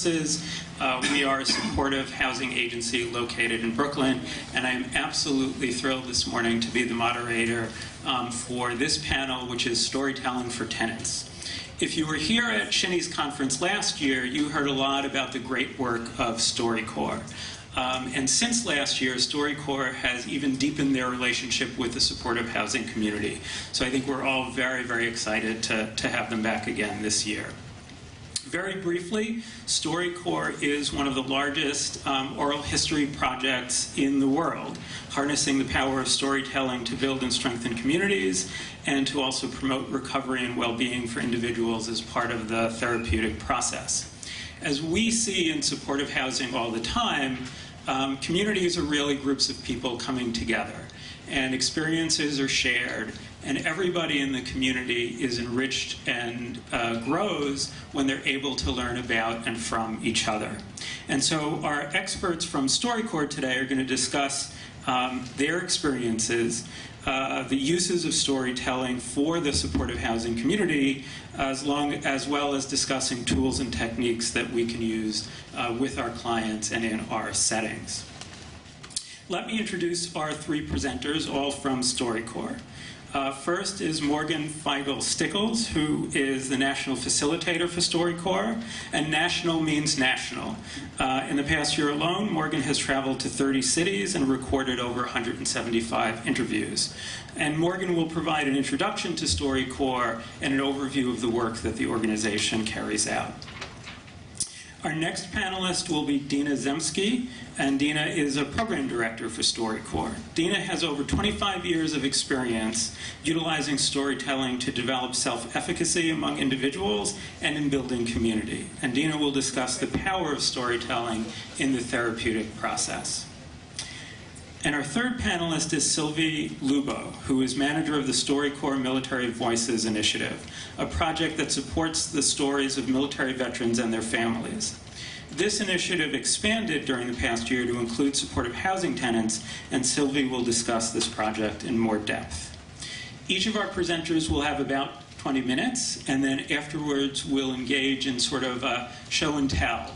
We are a supportive housing agency located in Brooklyn, and I am absolutely thrilled this morning to be the moderator for this panel, which is Storytelling for Tenants. If you were here at Shinny's conference last year, you heard a lot about the great work of StoryCorps. And since last year, StoryCorps has even deepened their relationship with the supportive housing community. So I think we're all very, very excited to have them back again this year. Very briefly, StoryCorps is one of the largest oral history projects in the world, harnessing the power of storytelling to build and strengthen communities and to also promote recovery and well-being for individuals as part of the therapeutic process. As we see in supportive housing all the time, communities are really groups of people coming together, and experiences are shared, and everybody in the community is enriched and grows when they're able to learn about and from each other. And so our experts from StoryCorps today are going to discuss their experiences, the uses of storytelling for the supportive housing community, as well as discussing tools and techniques that we can use with our clients and in our settings. Let me introduce our three presenters, all from StoryCorps. First is Morgan Feigal-Stickles, who is the National Facilitator for StoryCorps, and national means national. In the past year alone, Morgan has traveled to 30 cities and recorded over 175 interviews. And Morgan will provide an introduction to StoryCorps and an overview of the work that the organization carries out. Our next panelist will be Dina Zemsky, and Dina is a program director for StoryCorps. Dina has over 25 years of experience utilizing storytelling to develop self-efficacy among individuals and in building community. And Dina will discuss the power of storytelling in the therapeutic process. And our third panelist is Sylvie Lubow, who is manager of the StoryCorps Military Voices Initiative, a project that supports the stories of military veterans and their families. This initiative expanded during the past year to include supportive housing tenants, and Sylvie will discuss this project in more depth. Each of our presenters will have about 20 minutes, and then afterwards we'll engage in sort of a show and tell,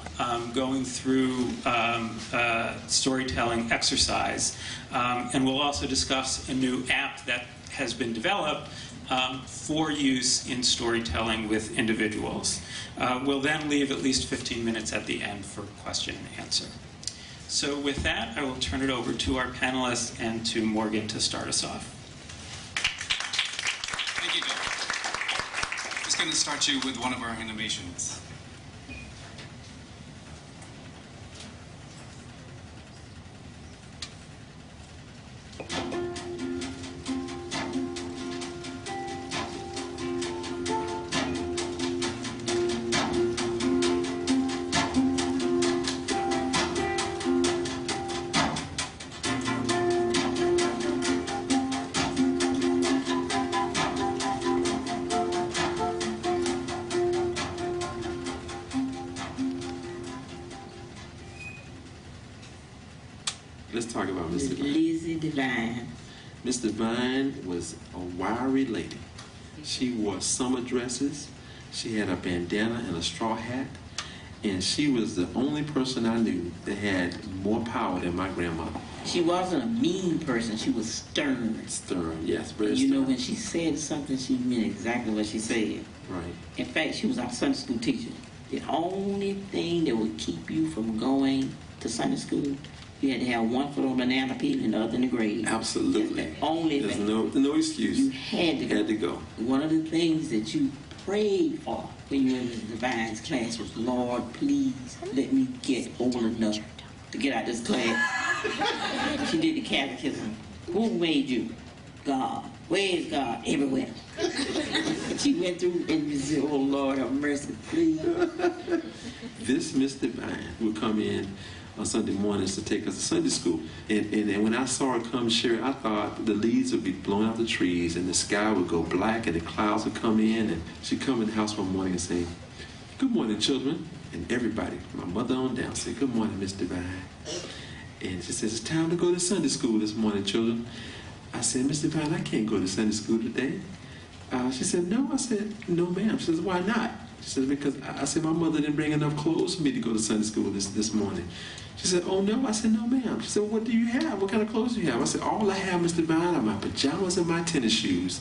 going through storytelling exercise. And we'll also discuss a new app that has been developed for use in storytelling with individuals. We'll then leave at least 15 minutes at the end for question and answer. So with that, I will turn it over to our panelists and to Morgan to start us off. Thank you, Joe. I'm just going to start you with one of our animations. Let's talk about Miss Divine. Lizzie Divine. Miss Divine was a wiry lady. She wore summer dresses. She had a bandana and a straw hat. And she was the only person I knew that had more power than my grandmother. She wasn't a mean person. She was stern. Stern, yes, very You stern. know, when she said something, she meant exactly what she said. Right. In fact, she was our Sunday school teacher. The only thing that would keep you from going to Sunday school, you had to have one foot on the banana peel and the other in the grave. Absolutely. That's the only There's thing. no excuse. You had to go. Had to go. One of the things that you prayed for when you were in the Divine's class was, Lord, please let me get old enough to get out of this class. She did the catechism. Who made you? God. Where is God? Everywhere. She went through and you said, oh Lord, have mercy, please. This Miss Divine would come in on Sunday mornings to take us to Sunday school. And when I saw her come share, I thought the leaves would be blown out the trees and the sky would go black and the clouds would come in. And she'd come in the house one morning and say, good morning, children. And everybody, my mother on down, said, good morning, Miss Divine. And she says, it's time to go to Sunday school this morning, children. I said, Miss Divine, I can't go to Sunday school today. She said, no. I said, no, ma'am. She says, why not? She said, because I said, my mother didn't bring enough clothes for me to go to Sunday school this morning. She said, oh no. I said, no ma'am. She said, well, what do you have? What kind of clothes do you have? I said, all I have, Mr. Vine, are my pajamas and my tennis shoes.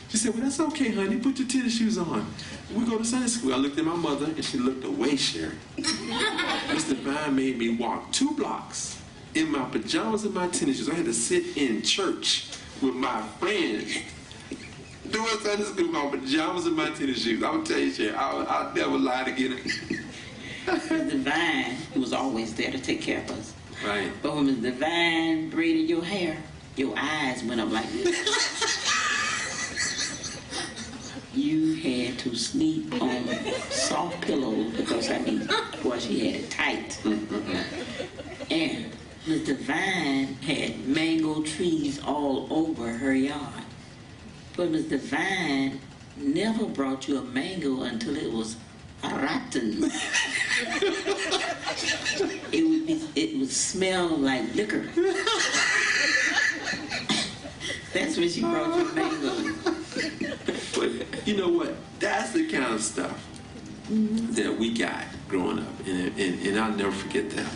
She said, well, that's okay, honey. Put your tennis shoes on. We go to Sunday school. I looked at my mother, and she looked away, Sherry. Mr. Vine made me walk 2 blocks in my pajamas and my tennis shoes. I had to sit in church with my friends doing Sunday school with my pajamas and my tennis shoes. I would tell you, Sherry, I'll never lie again. Mr. Vine was always there to take care of us. Right. But when Mr. Vine braided your hair, your eyes went up like this. You had to sleep on soft pillows because, I mean, boy, she had it tight. And Mr. Vine had mango trees all over her yard. But Mr. Vine never brought you a mango until it was rotten. It would smell like liquor. That's when she brought you mangoes. But you know what? That's the kind of stuff that we got growing up, and I'll never forget that.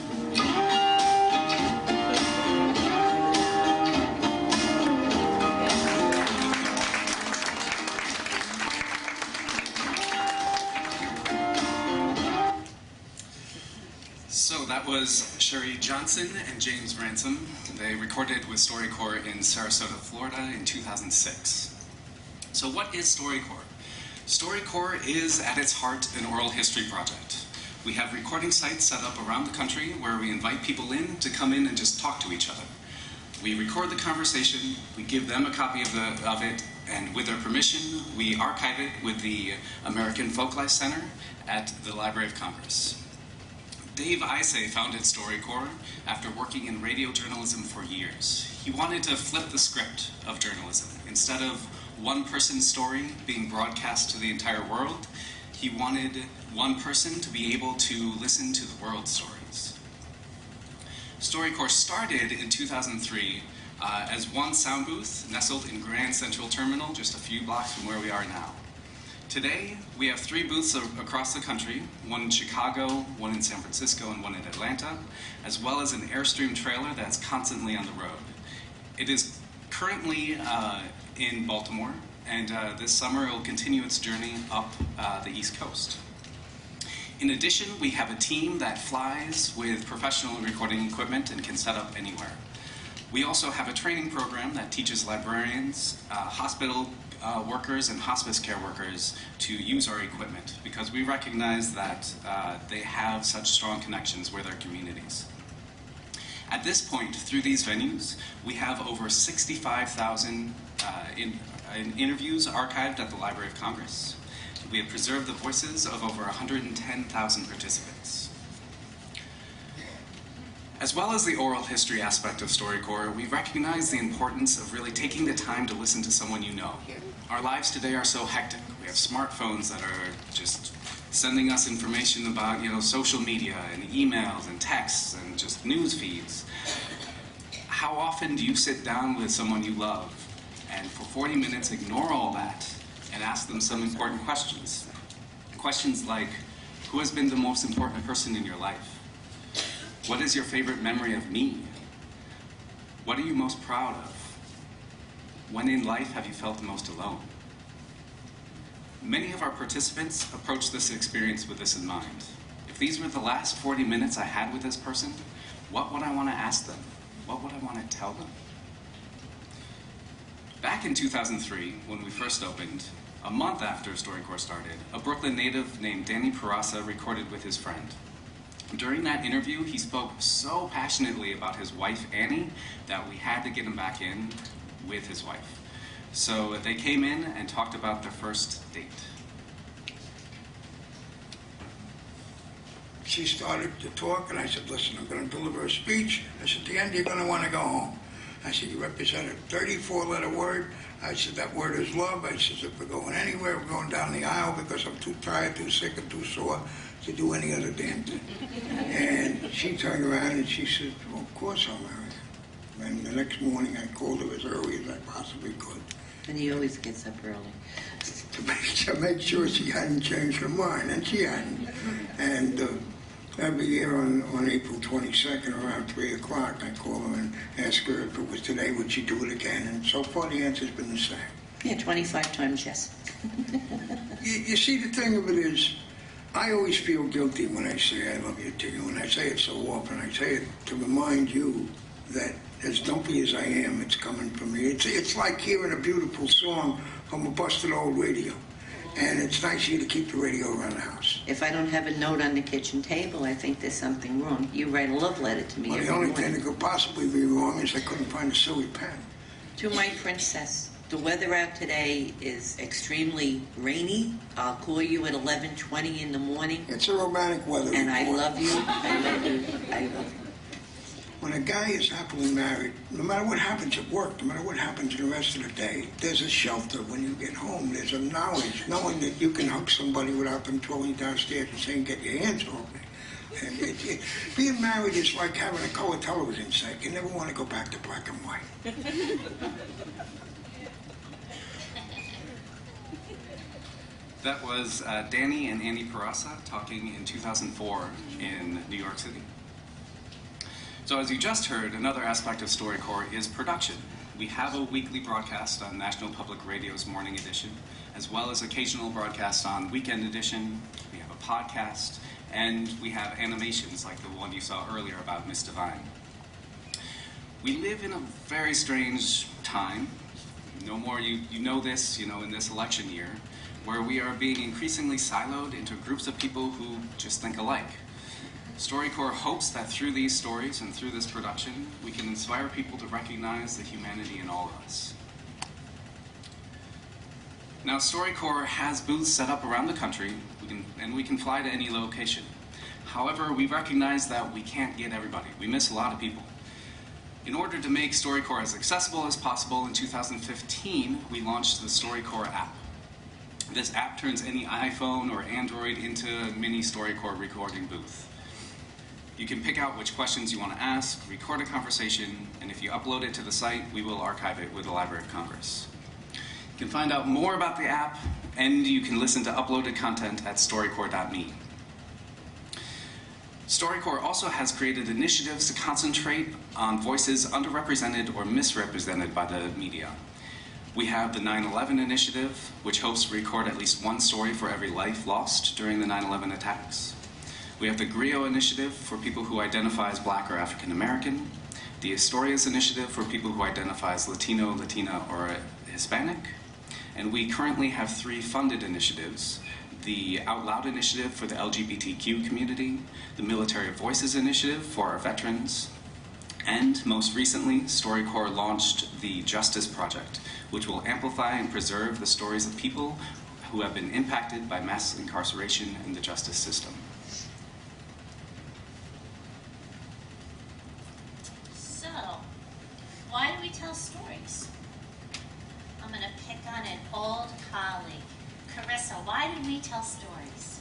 So that was Sherry Johnson and James Ransom. They recorded with StoryCorps in Sarasota, Florida in 2006. So what is StoryCorps? StoryCorps is, at its heart, an oral history project. We have recording sites set up around the country where we invite people in to come in and just talk to each other. We record the conversation, we give them a copy of it, and with their permission, we archive it with the American Folklife Center at the Library of Congress. Dave Isay founded StoryCorps after working in radio journalism for years. He wanted to flip the script of journalism. Instead of one person's story being broadcast to the entire world, he wanted one person to be able to listen to the world's stories. StoryCorps started in 2003 as one sound booth nestled in Grand Central Terminal, just a few blocks from where we are now. Today, we have 3 booths across the country, one in Chicago, one in San Francisco, and one in Atlanta, as well as an Airstream trailer that's constantly on the road. It is currently in Baltimore, and this summer it will continue its journey up the East Coast. In addition, we have a team that flies with professional recording equipment and can set up anywhere. We also have a training program that teaches librarians, hospital workers, and hospice care workers to use our equipment because we recognize that they have such strong connections with their communities. At this point, through these venues, we have over 65,000 interviews archived at the Library of Congress. We have preserved the voices of over 110,000 participants. As well as the oral history aspect of StoryCorps, we recognize the importance of really taking the time to listen to someone you know. Our lives today are so hectic. We have smartphones that are just sending us information about, social media and emails and texts and just news feeds. How often do you sit down with someone you love and for 40 minutes ignore all that and ask them some important questions? Questions like, who has been the most important person in your life? What is your favorite memory of me? What are you most proud of? When in life have you felt the most alone? Many of our participants approach this experience with this in mind. If these were the last 40 minutes I had with this person, what would I want to ask them? What would I want to tell them? Back in 2003, when we first opened, a month after StoryCorps started, a Brooklyn native named Danny Perasa recorded with his friend. During that interview, he spoke so passionately about his wife, Annie, that we had to get him back in with his wife. So they came in and talked about their first date. She started to talk, and I said, listen, I'm going to deliver a speech. I said, at the end, you're going to want to go home. I said, you represent a 34-letter word. I said, that word is love. I said, if we're going anywhere, we're going down the aisle because I'm too tired, too sick, and too sore to do any other damn thing. And she turned around and she said, well, of course I'll marry her. And the next morning I called her as early as I possibly could. And he always gets up early. To make sure she hadn't changed her mind, and she hadn't. And every year on April 22nd around 3 o'clock, I call her and ask her if it was today, would she do it again? And so far the answer's been the same. Yeah, 25 times yes. You see, the thing of it is, I always feel guilty when I say I love you to you, and I say it so often. I say it to remind you that as dumpy as I am, it's coming from me. It's like hearing a beautiful song from a busted old radio. And it's nice of you to keep the radio around the house. If I don't have a note on the kitchen table, I think there's something wrong. You write a love letter to me Well, every the only morning. thing that could possibly be wrong is I couldn't find a silly pen. To my princess, the weather out today is extremely rainy. I'll call you at 11:20 in the morning. It's a romantic weather And I report. love you. I love you. I love you. When a guy is happily married, no matter what happens at work, no matter what happens the rest of the day, there's a shelter when you get home. There's a knowledge, knowing that you can hug somebody without them throwing you downstairs and saying, get your hands off me. And being married is like having a color television set. You never want to go back to black and white. That was Danny and Andy Perasa talking in 2004 in New York City. So as you just heard, another aspect of StoryCorps is production. We have a weekly broadcast on National Public Radio's Morning Edition, as well as occasional broadcasts on Weekend Edition. We have a podcast, and we have animations like the one you saw earlier about Miss Divine. We live in a very strange time. No more, you know this, in this election year, where we are being increasingly siloed into groups of people who just think alike. StoryCorps hopes that through these stories and through this production, we can inspire people to recognize the humanity in all of us. Now, StoryCorps has booths set up around the country, and we can fly to any location. However, we recognize that we can't get everybody. We miss a lot of people. In order to make StoryCorps as accessible as possible, in 2015, we launched the StoryCorps app. This app turns any iPhone or Android into a mini StoryCorps recording booth. You can pick out which questions you want to ask, record a conversation, and if you upload it to the site, we will archive it with the Library of Congress. You can find out more about the app, and you can listen to uploaded content at storycorps.me. StoryCorps also has created initiatives to concentrate on voices underrepresented or misrepresented by the media. We have the 9/11 initiative, which hopes to record at least one story for every life lost during the 9/11 attacks. We have the GRIO initiative for people who identify as Black or African American, the Historias initiative for people who identify as Latino, Latina, or Hispanic, and we currently have 3 funded initiatives: the Out Loud initiative for the LGBTQ community, the Military Voices initiative for our veterans, and most recently, StoryCorps launched the Justice Project, which will amplify and preserve the stories of people who have been impacted by mass incarceration in the justice system. So, why do we tell stories? I'm going to pick on an old colleague. Carissa, why do we tell stories?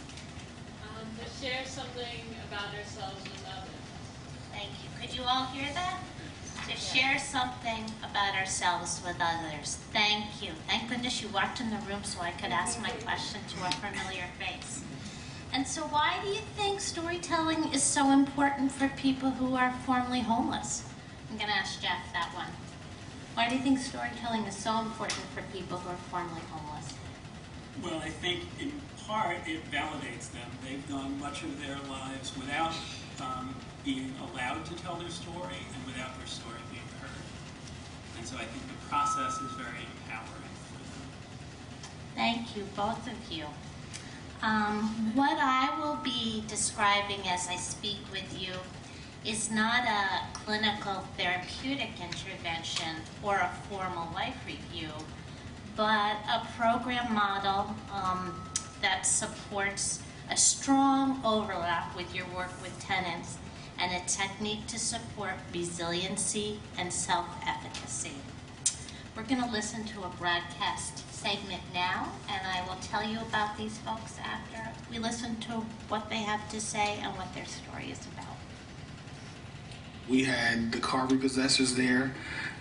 To share something about ourselves with others. Thank you. Could you all hear that? To share something about ourselves with others. Thank you. Thank goodness you walked in the room so I could ask my question to a familiar face. And so why do you think storytelling is so important for people who are formerly homeless? I'm going to ask Jeff that one. Why do you think storytelling is so important for people who are formerly homeless? Well, I think in part it validates them. They've gone much of their lives without being allowed to tell their story and without their story being heard. And so I think the process is very empowering for them. Thank you, both of you. What I will be describing as I speak with you is not a clinical therapeutic intervention or a formal life review, but a program model that supports a strong overlap with your work with Tenants and a technique to support resiliency and self-efficacy. We're going to listen to a broadcast segment now, and I will tell you about these folks after we listen to what they have to say and what their story is about. We had the car repossessors there.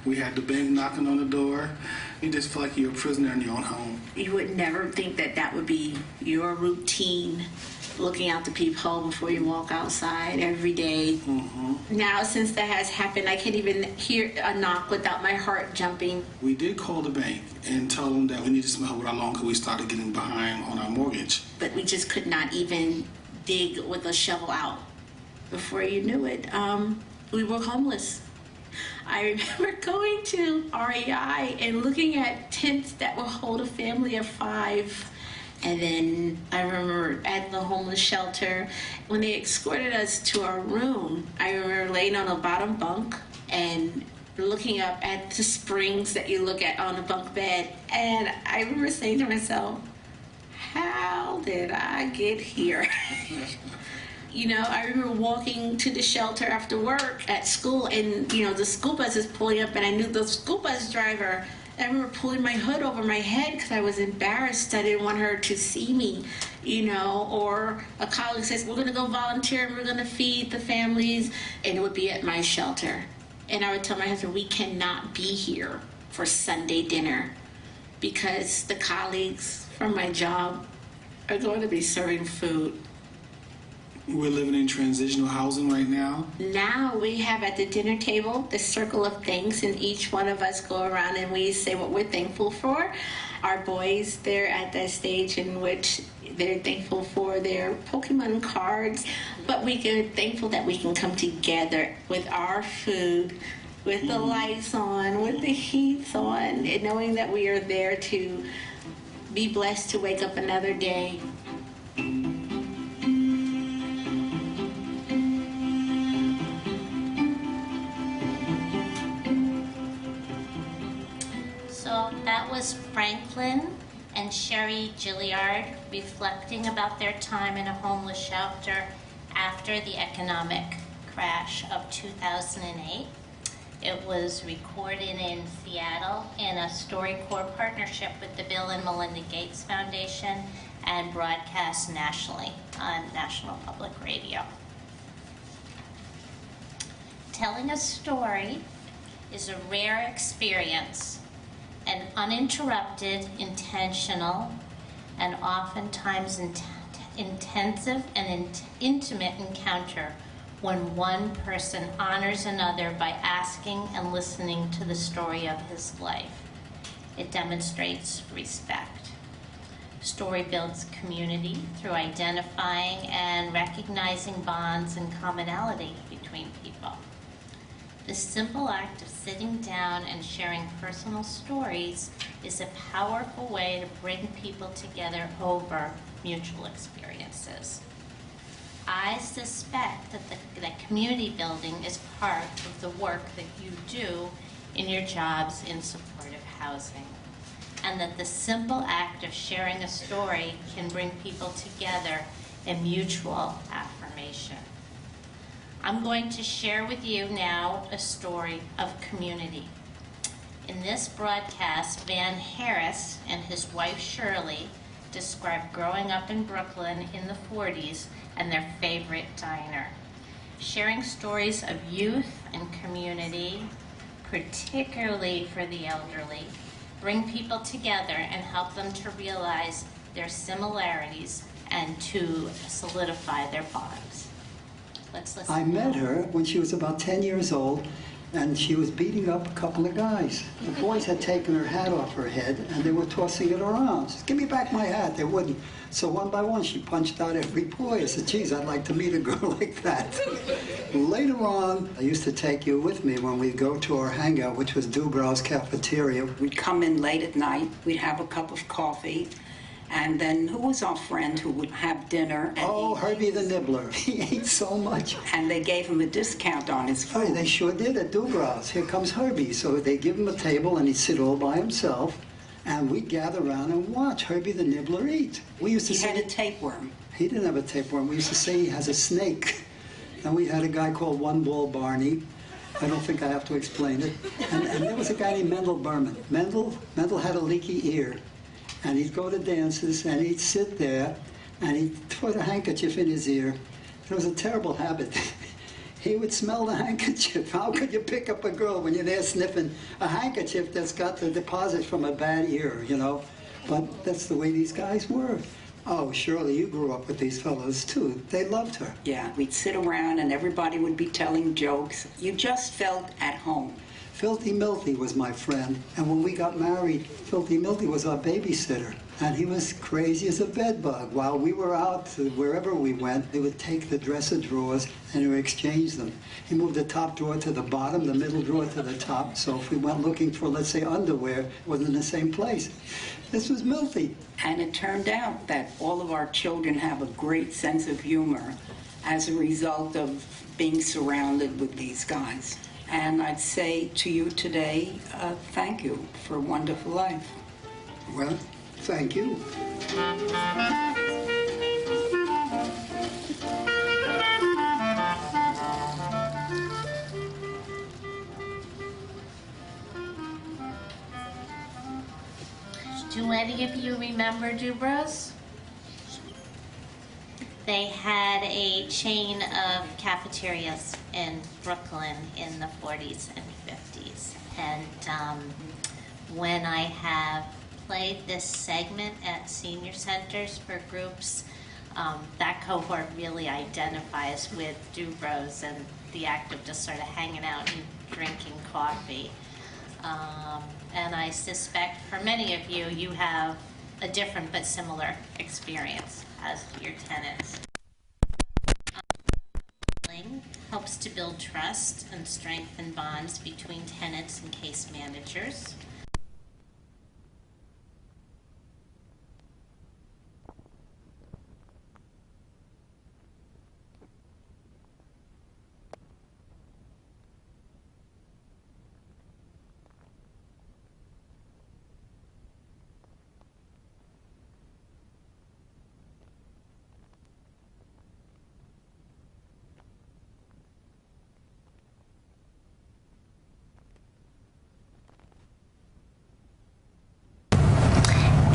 We had the bank knocking on the door. You just feel like you're a prisoner in your own home. You would never think that that would be your routine, looking out the peephole before you walk outside every day. Now, since that has happened, I can't even hear a knock without my heart jumping. We did call the bank and tell them that we needed some help with our loan because we started getting behind on our mortgage. But we just could not even dig with a shovel out. Before you knew it, we were homeless. I remember going to REI and looking at tents that would hold a family of 5. And then I remember at the homeless shelter, when they escorted us to our room, I remember laying on a bottom bunk and looking up at the springs that you look at on a bunk bed. And I remember saying to myself, how did I get here? You know, I remember walking to the shelter after work at school, and, you know, the school bus is pulling up, and I knew the school bus driver. I remember pulling my hood over my head because I was embarrassed. I didn't want her to see me, you know, or a colleague says, we're going to go volunteer and we're going to feed the families, and it would be at my shelter. And I would tell my husband, we cannot be here for Sunday dinner because the colleagues from my job are going to be serving food. We're living in transitional housing right now. Now we have at the dinner table the circle of things, and each one of us go around and we say what we're thankful for. Our boys, they're at that stage in which they're thankful for their Pokemon cards, but we're thankful that we can come together with our food, with the lights on, with the heats on, and knowing that we are there to be blessed to wake up another day. So that was Franklin and Sherry Gilliard reflecting about their time in a homeless shelter after the economic crash of 2008. It was recorded in Seattle in a StoryCorps partnership with the Bill and Melinda Gates Foundation and broadcast nationally on National Public Radio. Telling a story is a rare experience, an uninterrupted, intentional, and oftentimes intensive and intimate encounter when one person honors another by asking and listening to the story of his life. It demonstrates respect. Story builds community through identifying and recognizing bonds and commonality between people. The simple act of sitting down and sharing personal stories is a powerful way to bring people together over mutual experiences. I suspect that community building is part of the work that you do in your jobs in supportive housing, and that the simple act of sharing a story can bring people together in mutual affirmation. I'm going to share with you now a story of community. In this broadcast, Van Harris and his wife Shirley describe growing up in Brooklyn in the 40s and their favorite diner. Sharing stories of youth and community, particularly for the elderly, bring people together and help them to realize their similarities and to solidify their bonds. Let's listen. I met her when she was about 10 years old, and she was beating up a couple of guys. The boys had taken her hat off her head, and they were tossing it around. She said, give me back my hat. They wouldn't. So one by one, she punched out every boy. I said, geez, I'd like to meet a girl like that. Later on, I used to take you with me when we'd go to our hangout, which was Dubrow's Cafeteria. We'd come in late at night. We'd have a cup of coffee. And then who was our friend who would have dinner? Oh, Herbie the Nibbler. He ate so much. And they gave him a discount on his food. Oh, they sure did at Dubrow's. Here comes Herbie. So they give him a table, and he'd sit all by himself, and we'd gather around and watch Herbie the Nibbler eat. We used to say he had a tapeworm. He didn't have a tapeworm. We used to say he has a snake. And we had a guy called One Ball Barney. I don't think I have to explain it. And there was a guy named Mendel Berman. Mendel had a leaky ear. And he'd go to dances, and he'd sit there, and he'd put a handkerchief in his ear. It was a terrible habit. He would smell the handkerchief. How could you pick up a girl when you're there sniffing a handkerchief that's got the deposit from a bad ear, you know? But that's the way these guys were. Oh, Shirley, you grew up with these fellows too. They loved her. Yeah, we'd sit around and everybody would be telling jokes. You just felt at home. Filthy Milty was my friend, and when we got married, Filthy Milty was our babysitter. And he was crazy as a bedbug. While we were out, wherever we went, they would take the dresser drawers and he would exchange them. He moved the top drawer to the bottom, the middle drawer to the top, so if we went looking for, let's say, underwear, it wasn't in the same place. This was Milty. And it turned out that all of our children have a great sense of humor as a result of being surrounded with these guys. And I'd say to you today, thank you for a wonderful life. Well, thank you. Do any of you remember Dubrows? They had a chain of cafeterias in Brooklyn in the 40s and 50s. And when I have played this segment at senior centers for groups, that cohort really identifies with Dubrows and the act of just sort of hanging out and drinking coffee. And I suspect for many of you, you have a different but similar experience as your tenants. Helps to build trust and strengthen bonds between tenants and case managers.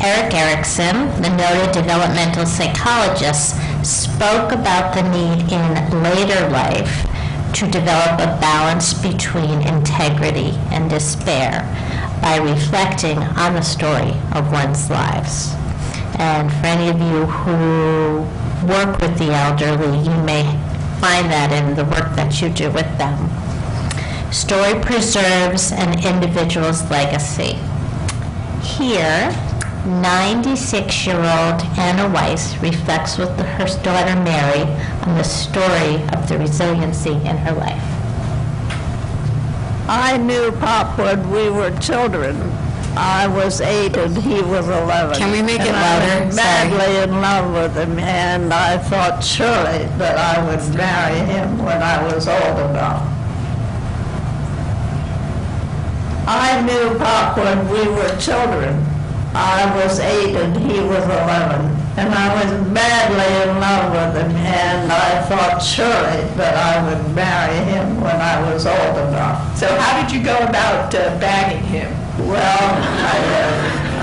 Eric Erickson, the noted developmental psychologist, spoke about the need in later life to develop a balance between integrity and despair by reflecting on the story of one's lives. And for any of you who work with the elderly, you may find that in the work that you do with them. Story preserves an individual's legacy. Here, 96-year-old Anna Weiss reflects with her daughter Mary on the story of the resiliency in her life. I knew Pop when we were children. I was 8 and he was 11. Can we make it louder? I was madly in love with him, and I thought surely that I would marry him when I was old enough. I knew Pop when we were children. I was 8 and he was 11, and I was madly in love with him, and I thought surely that I would marry him when I was old enough. So how did you go about bagging him? Well,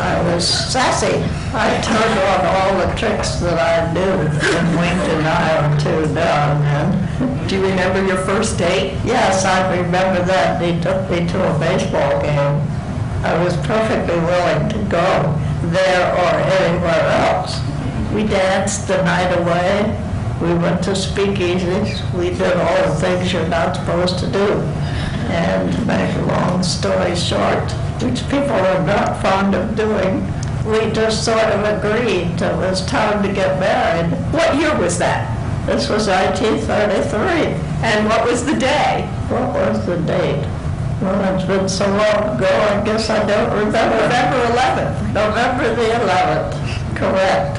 I was sassy. I turned on all the tricks that I knew and winked an eye or two down. And do you remember your first date? Yes, I remember that. He took me to a baseball game. I was perfectly willing to go there or anywhere else. We danced the night away. We went to speakeasies. We did all the things you're not supposed to do. And to make a long story short, which people are not fond of doing, we just sort of agreed it was time to get married. What year was that? This was 1933. And what was the day? What was the date? Well, it's been so long ago, I guess I don't remember. November 11th. November the 11th, correct.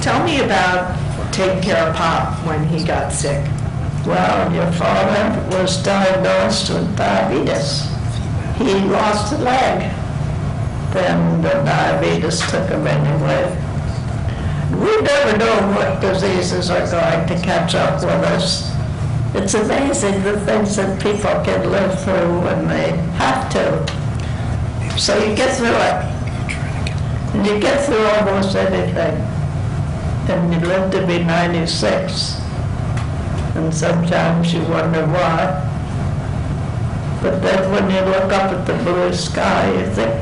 Tell me about taking care of Pop when he got sick. Well, your father was diagnosed with diabetes. He lost a leg. Then the diabetes took him anyway. We never know what diseases are going to catch up with us. It's amazing the things that people can live through when they have to. So you get through it. And you get through almost anything. And you live to be 96. and sometimes you wonder why. But then when you look up at the blue sky, you think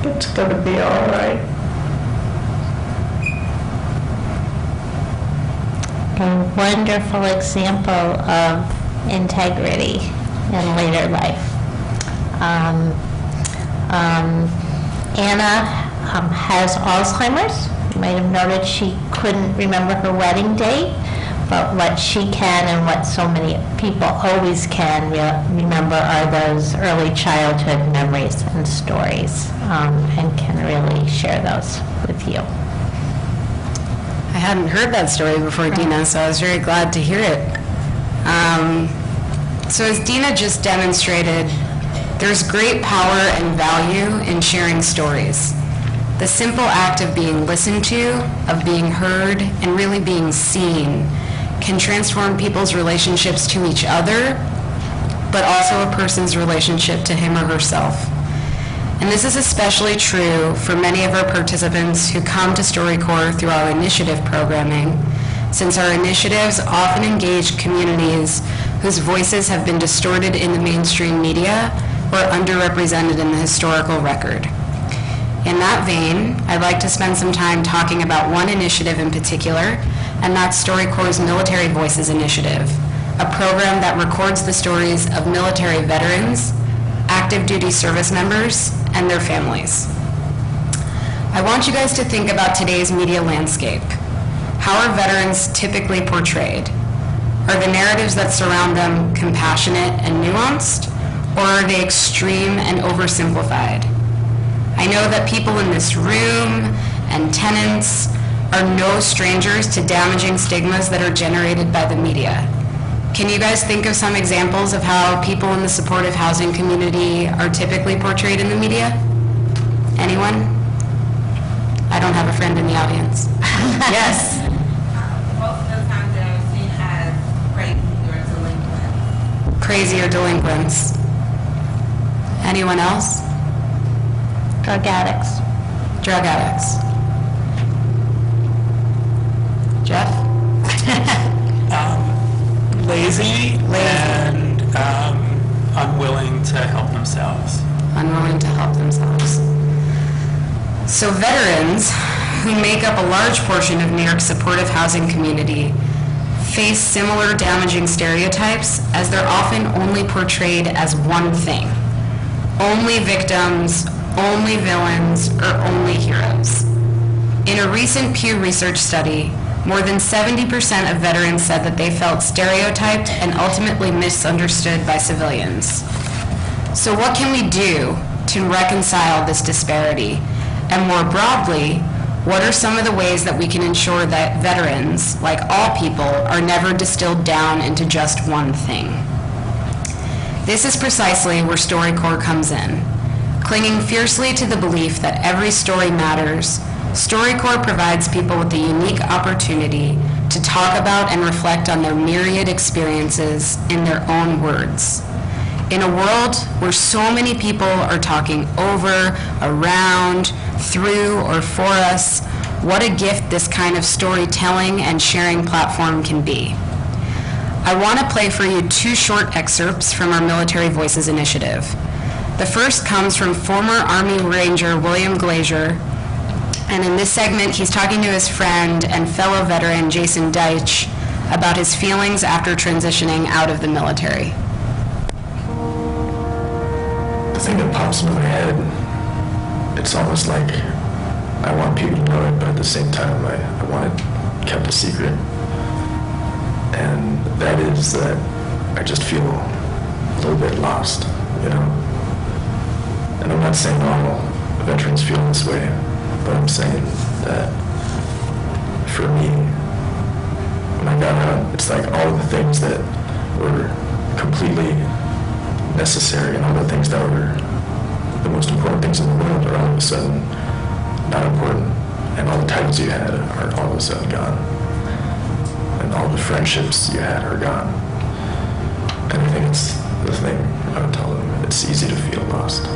it's going to be all right. A wonderful example of integrity in later life. Anna has Alzheimer's. You might have noted she couldn't remember her wedding date, but what she can and what so many people always can remember are those early childhood memories and stories, and can really share those with you. I hadn't heard that story before, Dina, so I was very glad to hear it. So as Dina just demonstrated, there's great power and value in sharing stories. The simple act of being listened to, of being heard, and really being seen can transform people's relationships to each other, but also a person's relationship to him or herself. And this is especially true for many of our participants who come to StoryCorps through our initiative programming, since our initiatives often engage communities whose voices have been distorted in the mainstream media or underrepresented in the historical record. In that vein, I'd like to spend some time talking about one initiative in particular, and that's StoryCorps' Military Voices Initiative, a program that records the stories of military veterans, active duty service members, and their families. I want you guys to think about today's media landscape. How are veterans typically portrayed? Are the narratives that surround them compassionate and nuanced, or are they extreme and oversimplified? I know that people in this room and Tenants are no strangers to damaging stigmas that are generated by the media. Can you guys think of some examples of how people in the supportive housing community are typically portrayed in the media? Anyone? I don't have a friend in the audience. Yes? Most of the times that I've seen as crazy or delinquent. Crazy or delinquents. Anyone else? Drug addicts. Drug addicts. Jeff? Lazy and unwilling to help themselves. Unwilling to help themselves. So veterans, who make up a large portion of New York's supportive housing community, face similar damaging stereotypes, as they're often only portrayed as one thing. Only victims, only villains, or only heroes. In a recent Pew Research study, more than 70% of veterans said that they felt stereotyped and ultimately misunderstood by civilians. So what can we do to reconcile this disparity? And more broadly, what are some of the ways that we can ensure that veterans, like all people, are never distilled down into just one thing? This is precisely where StoryCorps comes in. Clinging fiercely to the belief that every story matters, StoryCorps provides people with the unique opportunity to talk about and reflect on their myriad experiences in their own words. In a world where so many people are talking over, around, through, or for us, what a gift this kind of storytelling and sharing platform can be. I want to play for you two short excerpts from our Military Voices initiative. The first comes from former Army Ranger William Glazier, and in this segment, he's talking to his friend and fellow veteran Jason Deitch about his feelings after transitioning out of the military. The thing that pops into my head, it's almost like I want people to know it, but at the same time, I want it kept a secret. And that is that I just feel a little bit lost, you know? And I'm not saying all veterans feel this way, but I'm saying that for me, when I got out, it's like all the things that were completely necessary and all the things that were the most important things in the world are all of a sudden not important. And all the titles you had are all of a sudden gone. And all the friendships you had are gone. And I think it's the thing I would tell them. It's easy to feel lost.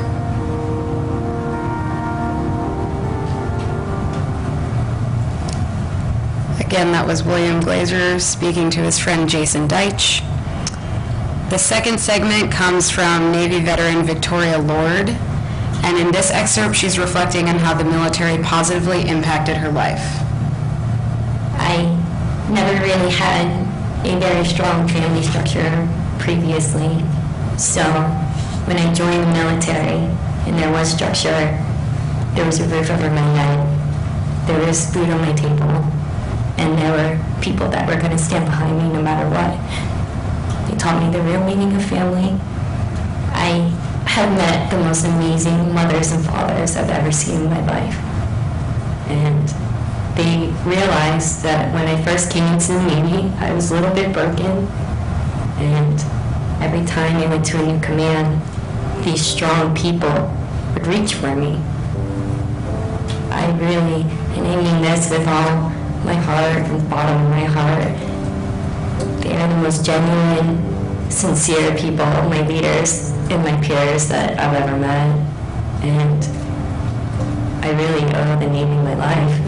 Again, that was William Glazer speaking to his friend Jason Deitch. The second segment comes from Navy veteran Victoria Lord, and in this excerpt, she's reflecting on how the military positively impacted her life. I never really had a very strong family structure previously, so when I joined the military and there was structure, there was a roof over my head, there was food on my table, and there were people that were going to stand behind me no matter what. They taught me the real meaning of family. I have met the most amazing mothers and fathers I've ever seen in my life. And they realized that when I first came into the Navy, I was a little bit broken. And every time I went to a new command, these strong people would reach for me. I really, and I mean this with all my heart and the bottom of my heart, they are the most genuine, sincere people, my leaders and my peers that I've ever met. And I really owe the Navy my life.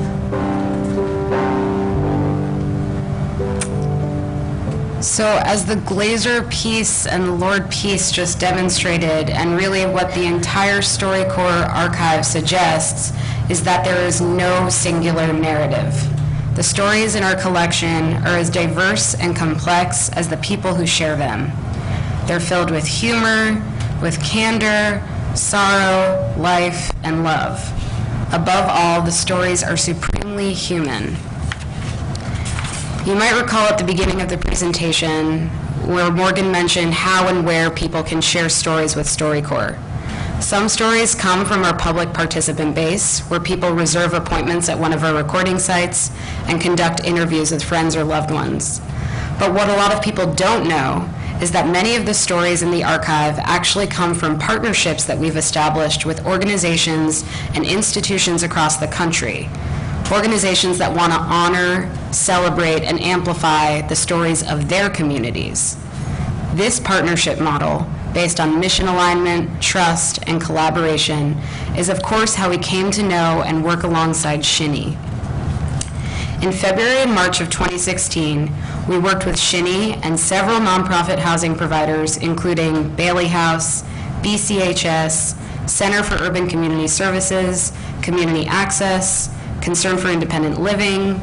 So as the Glazer piece and the Lord piece just demonstrated, and really what the entire StoryCorps archive suggests, is that there is no singular narrative. The stories in our collection are as diverse and complex as the people who share them. They're filled with humor, with candor, sorrow, life, and love. Above all, the stories are supremely human. You might recall at the beginning of the presentation where Morgan mentioned how and where people can share stories with StoryCorps. Some stories come from our public participant base, where people reserve appointments at one of our recording sites and conduct interviews with friends or loved ones. But what a lot of people don't know is that many of the stories in the archive actually come from partnerships that we've established with organizations and institutions across the country. Organizations that want to honor, celebrate, and amplify the stories of their communities. This partnership model, based on mission alignment, trust, and collaboration, is of course how we came to know and work alongside Shinny. In February and March of 2016, we worked with Shinny and several nonprofit housing providers, including Bailey House, BCHS, Center for Urban Community Services, Community Access, Concern for Independent Living,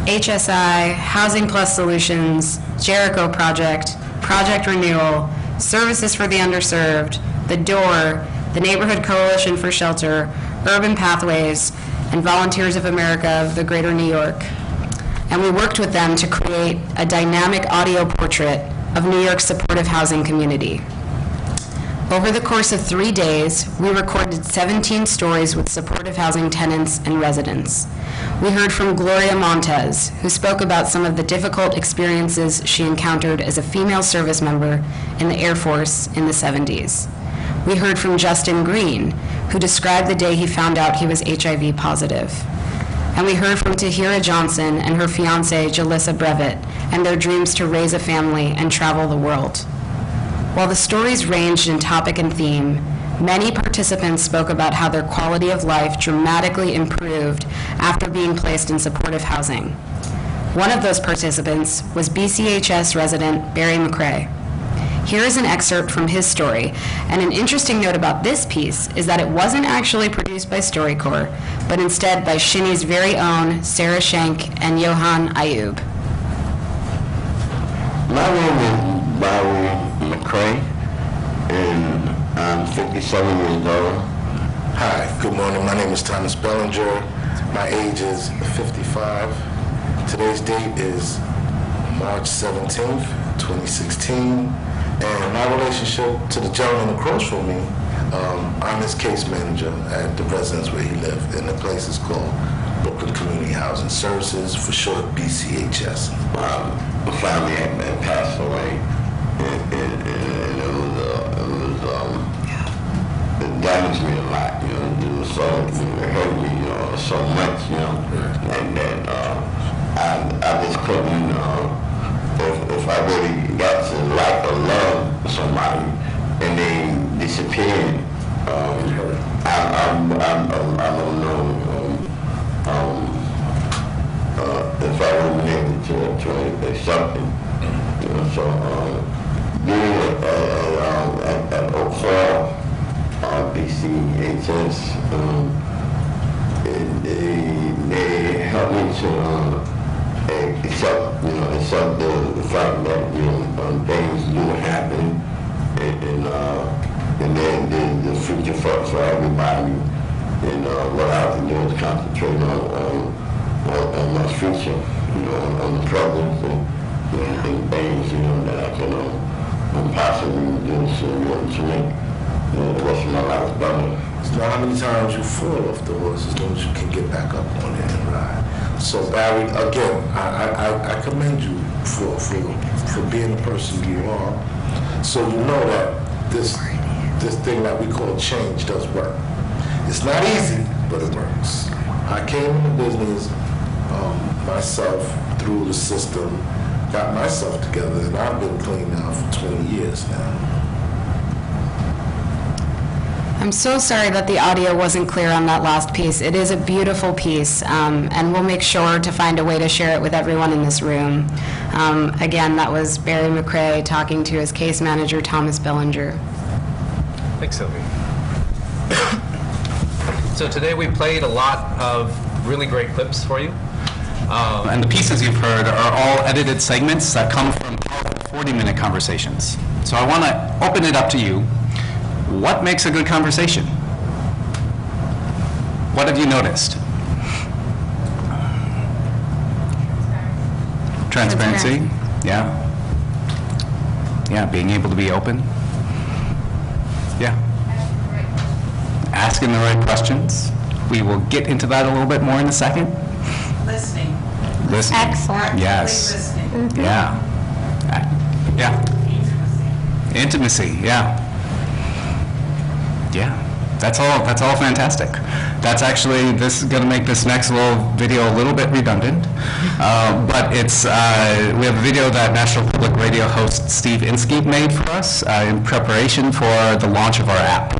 HSI, Housing Plus Solutions, Jericho Project, Project Renewal, Services for the Underserved, The Door, the Neighborhood Coalition for Shelter, Urban Pathways, and Volunteers of America of the Greater New York. And we worked with them to create a dynamic audio portrait of New York's supportive housing community. Over the course of 3 days, we recorded 17 stories with supportive housing tenants and residents. We heard from Gloria Montez, who spoke about some of the difficult experiences she encountered as a female service member in the Air Force in the 70s. We heard from Justin Green, who described the day he found out he was HIV positive. And we heard from Tahira Johnson and her fiancé, Jalissa Brevet, and their dreams to raise a family and travel the world. While the stories ranged in topic and theme, many participants spoke about how their quality of life dramatically improved after being placed in supportive housing. One of those participants was BCHS resident Barry McCrae. Here is an excerpt from his story, and an interesting note about this piece is that it wasn't actually produced by StoryCorps, but instead by Shinny's very own Sarah Schenk and Johan Ayub. My name is Barry McCrae, and I'm 57 years old. Hi, good morning. My name is Thomas Bellinger. My age is 55. Today's date is March 17th, 2016. And my relationship to the gentleman across from me, I'm his case manager at the residence where he lived, and the place is called Brooklyn Community Housing Services, for short BCHS. My family had passed away, and it damaged me a lot, you know. It was so, it hurt me, you know, so much, you know, and then I just couldn't, if I really got to like or love somebody and they disappeared, I don't know if I would DHS. They helped me to accept the fact that things do happen, and then the future for everybody, and what I have to do is concentrate on my future, on the problems and things, that I can possibly do to make the rest of my life better. It's not how many times you fall off the horse, as long as you can get back up on it and ride. So Barry, again, I commend you for being the person you are. So you know that this thing that we call change does work. It's not easy, but it works. I came into business myself through the system, got myself together, and I've been clean now for 20 years now. I'm so sorry that the audio wasn't clear on that last piece. It is a beautiful piece, and we'll make sure to find a way to share it with everyone in this room. Again, that was Barry McCrae talking to his case manager, Thomas Bellinger. Thanks, Sylvie. So today we played a lot of really great clips for you. And the pieces you've heard are all edited segments that come from 40-minute conversations. So I want to open it up to you. What makes a good conversation? What have you noticed? Transparency. Yeah. Yeah, being able to be open. Yeah. Asking the right questions. We will get into that a little bit more in a second. Listening. Listening. Excellent. Yes. Listening. Yeah. Yeah. Intimacy. Yeah. Yeah. That's all fantastic. That's actually, this is going to make this next little video a little bit redundant, but it's we have a video that National Public Radio host Steve Inskeep made for us in preparation for the launch of our app.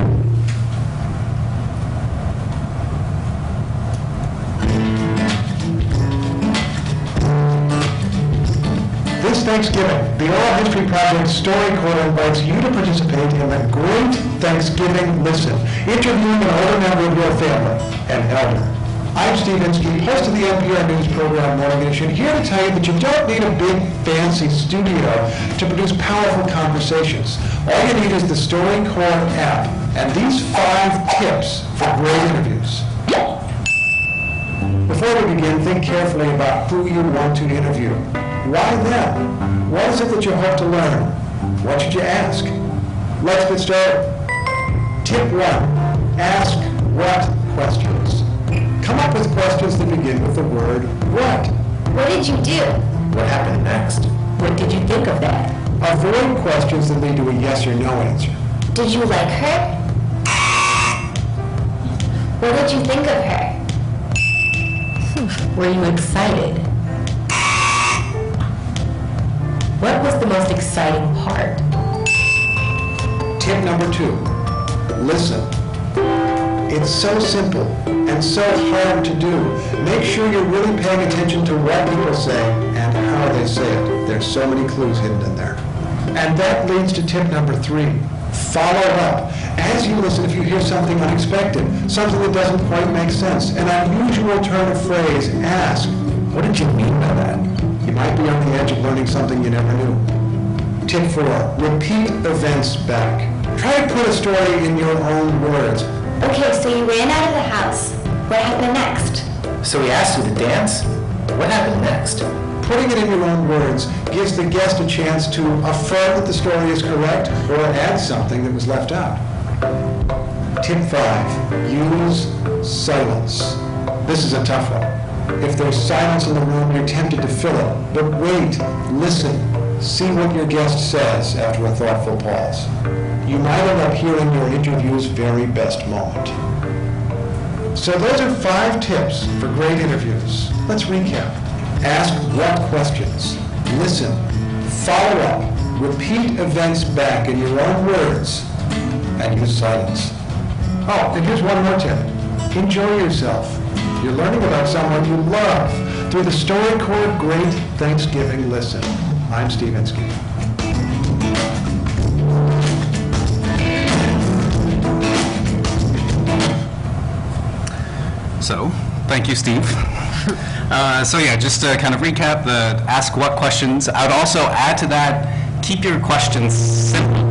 This Thanksgiving, the Oral History Project StoryCorps invites you to participate in the Great Thanksgiving Listen, interviewing an older member of your family, an elder. I'm Steve Inskeep, host of the NPR News program Morning Edition, here to tell you that you don't need a big, fancy studio to produce powerful conversations. All you need is the StoryCorps app and these 5 tips for great interviews. Before we begin, think carefully about who you want to interview. Why them? What is it that you hope to learn? What should you ask? Let's get started. Tip 1, ask what questions. Come up with questions that begin with the word what. What did you do? What happened next? What did you think of that? Avoid questions that lead to a yes or no answer. Did you like her? What did you think of her? Were you excited? What was the most exciting part? Tip number 2, listen. It's so simple and so hard to do. Make sure you're really paying attention to what people say and how they say it. There's so many clues hidden in there. And that leads to tip number 3, follow up. As you listen, if you hear something unexpected, something that doesn't quite make sense, an unusual turn of phrase, ask, what did you mean by that? You might be on the edge of learning something you never knew. Tip 4, repeat events back. Try to put a story in your own words. Okay, so you ran out of the house. What happened next? So we asked you to dance. What happened next? Putting it in your own words gives the guest a chance to affirm that the story is correct or add something that was left out. Tip 5, use silence. This is a tough one. If there's silence in the room, you're tempted to fill it. But wait, listen, see what your guest says after a thoughtful pause. You might end up hearing your interview's very best moment. So those are 5 tips for great interviews. Let's recap. Ask what questions. Listen. Follow up. Repeat events back in your own words. And use silence. Oh, and here's one more tip. Enjoy yourself. You're learning about someone you love through the StoryCorps Great Thanksgiving Listen. I'm Steve Inskeep. thank you, Steve. So yeah, just to kind of recap the ask what questions, I would also add to that, keep your questions simple.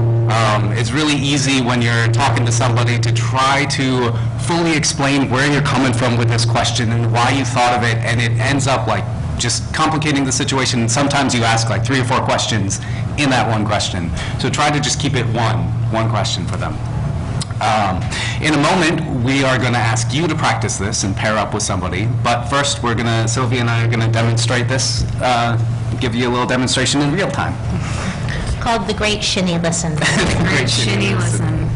It's really easy when you're talking to somebody to try to fully explain where you're coming from with this question and why you thought of it, and it ends up like just complicating the situation. And sometimes you ask like 3 or 4 questions in that one question. So try to just keep it one question for them. In a moment, we are going to ask you to practice this and pair up with somebody. But first, Sylvie and I are going to demonstrate this, give you a little demonstration in real time. Called the Great Shinny Listen. The Great Shinny Listen.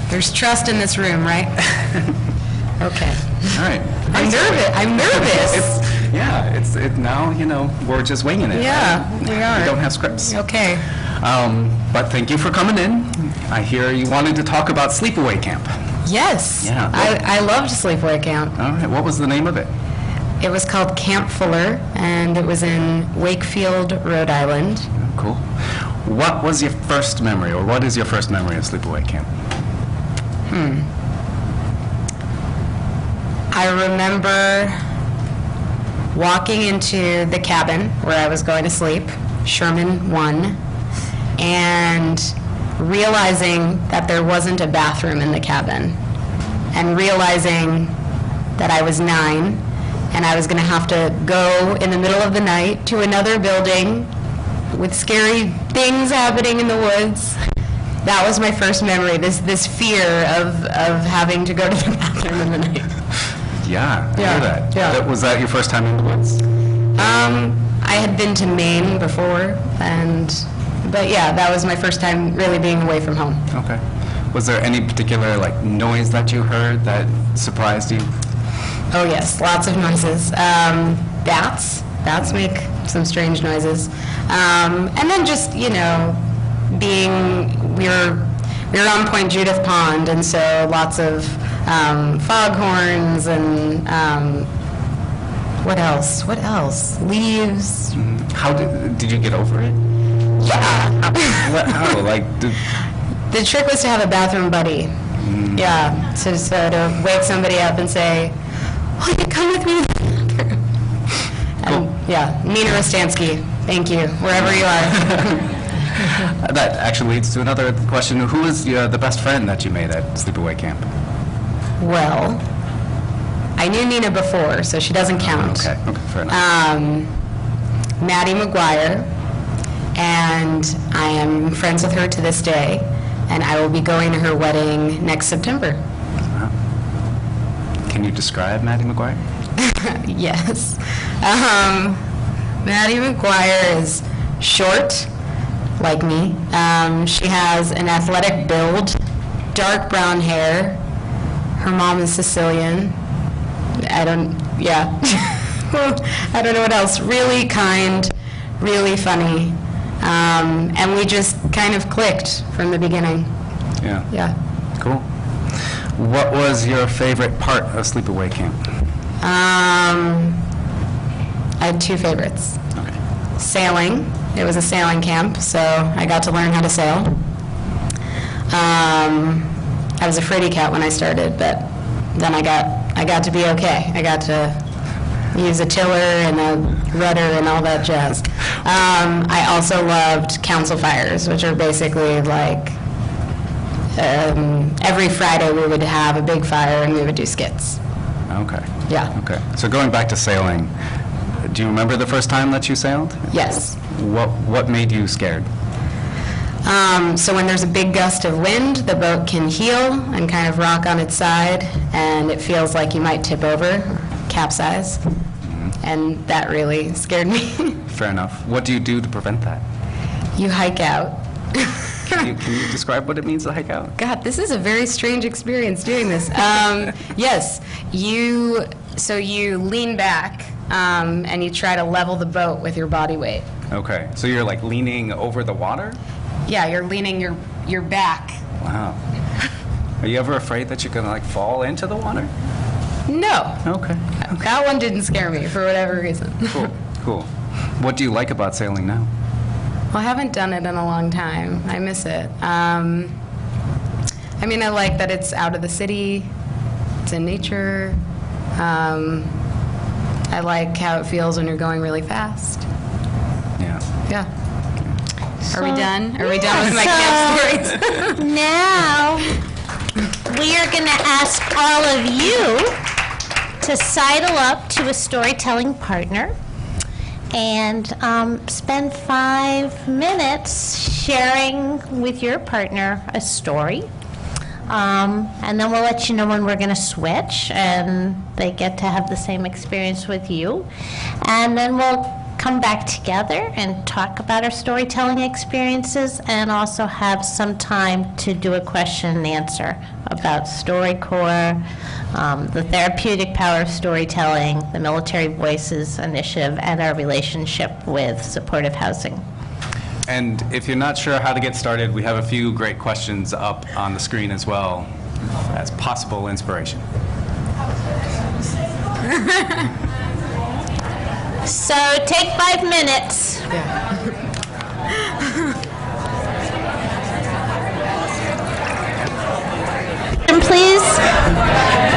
There's trust in this room, right? Okay. All right. I'm nervous. Now, we're just winging it. Yeah, right? we are. We don't have scripts. Okay. But thank you for coming in. I hear you wanted to talk about sleepaway camp. Yes. Yeah. I loved sleepaway camp. All right. What was the name of it? It was called Camp Fuller, and it was in Wakefield, Rhode Island. Cool. What was your first memory, or what is your first memory of sleepaway camp? I remember walking into the cabin where I was going to sleep, Sherman 1, and realizing that there wasn't a bathroom in the cabin, and realizing that I was 9 and I was going to have to go in the middle of the night to another building with scary things happening in the woods. That was my first memory, this fear of having to go to the bathroom in the night. Yeah, I hear that. Yeah. Was that your first time in the woods? I had been to Maine before, but yeah, that was my first time really being away from home. Okay. Was there any particular noise that you heard that surprised you? Oh yes, lots of noises. Bats make some strange noises. And then just, we were on Point Judith Pond, and so lots of foghorns and what else? Leaves. How did you get over it? Yeah. How? The trick was to have a bathroom buddy. Yeah, so to wake somebody up and say, "Oh, you come with me to the bathroom." And yeah, Nina Rostansky, thank you, wherever you are. That actually leads to another question. Who was the best friend that you made at sleepaway camp? Well, I knew Nina before, so she doesn't count. Okay, fair enough. Maddie McGuire, and I am friends with her to this day, and I will be going to her wedding next September. Wow. Can you describe Maddie McGuire? Yes. Maddie McGuire is short, like me. She has an athletic build, dark brown hair. Her mom is Sicilian. I don't know what else. Really kind, really funny. And we just kind of clicked from the beginning. Yeah. Yeah. Cool. What was your favorite part of sleepaway camp? I had 2 favorites. Okay. Sailing. It was a sailing camp, so I got to learn how to sail. I was a fraidy cat when I started, but then I got to be okay. I got to use a tiller and a rudder and all that jazz. I also loved council fires, which are basically like every Friday we would have a big fire and we would do skits. Okay. Yeah. Okay. So going back to sailing, do you remember the first time that you sailed? Yes. What made you scared? So when there's a big gust of wind, the boat can heel and kind of rock on its side, and it feels like you might tip over, capsize, and that really scared me. Fair enough. What do you do to prevent that? You hike out. Can you describe what it means to hike out? God, this is a very strange experience doing this. Yes, you lean back and you try to level the boat with your body weight. Okay, so you're like leaning over the water? Yeah, you're leaning your back. Wow. Are you ever afraid that you're gonna like fall into the water? No. Okay. That one didn't scare me for whatever reason. Cool. What do you like about sailing now? Well, I haven't done it in a long time. I miss it. I like that it's out of the city. It's in nature. I like how it feels when you're going really fast. Yeah. Are we done? Are we done with my camp stories? Now, we are going to ask all of you to sidle up to a storytelling partner and spend 5 minutes sharing with your partner a story. And then we'll let you know when we're going to switch, and they get to have the same experience with you. And then we'll come back together and talk about our storytelling experiences, and also have some time to do a question and answer about StoryCorps, the therapeutic power of storytelling, the Military Voices Initiative, and our relationship with supportive housing. And if you're not sure how to get started, we have a few great questions up on the screen as well as possible inspiration. So take 5 minutes. And please.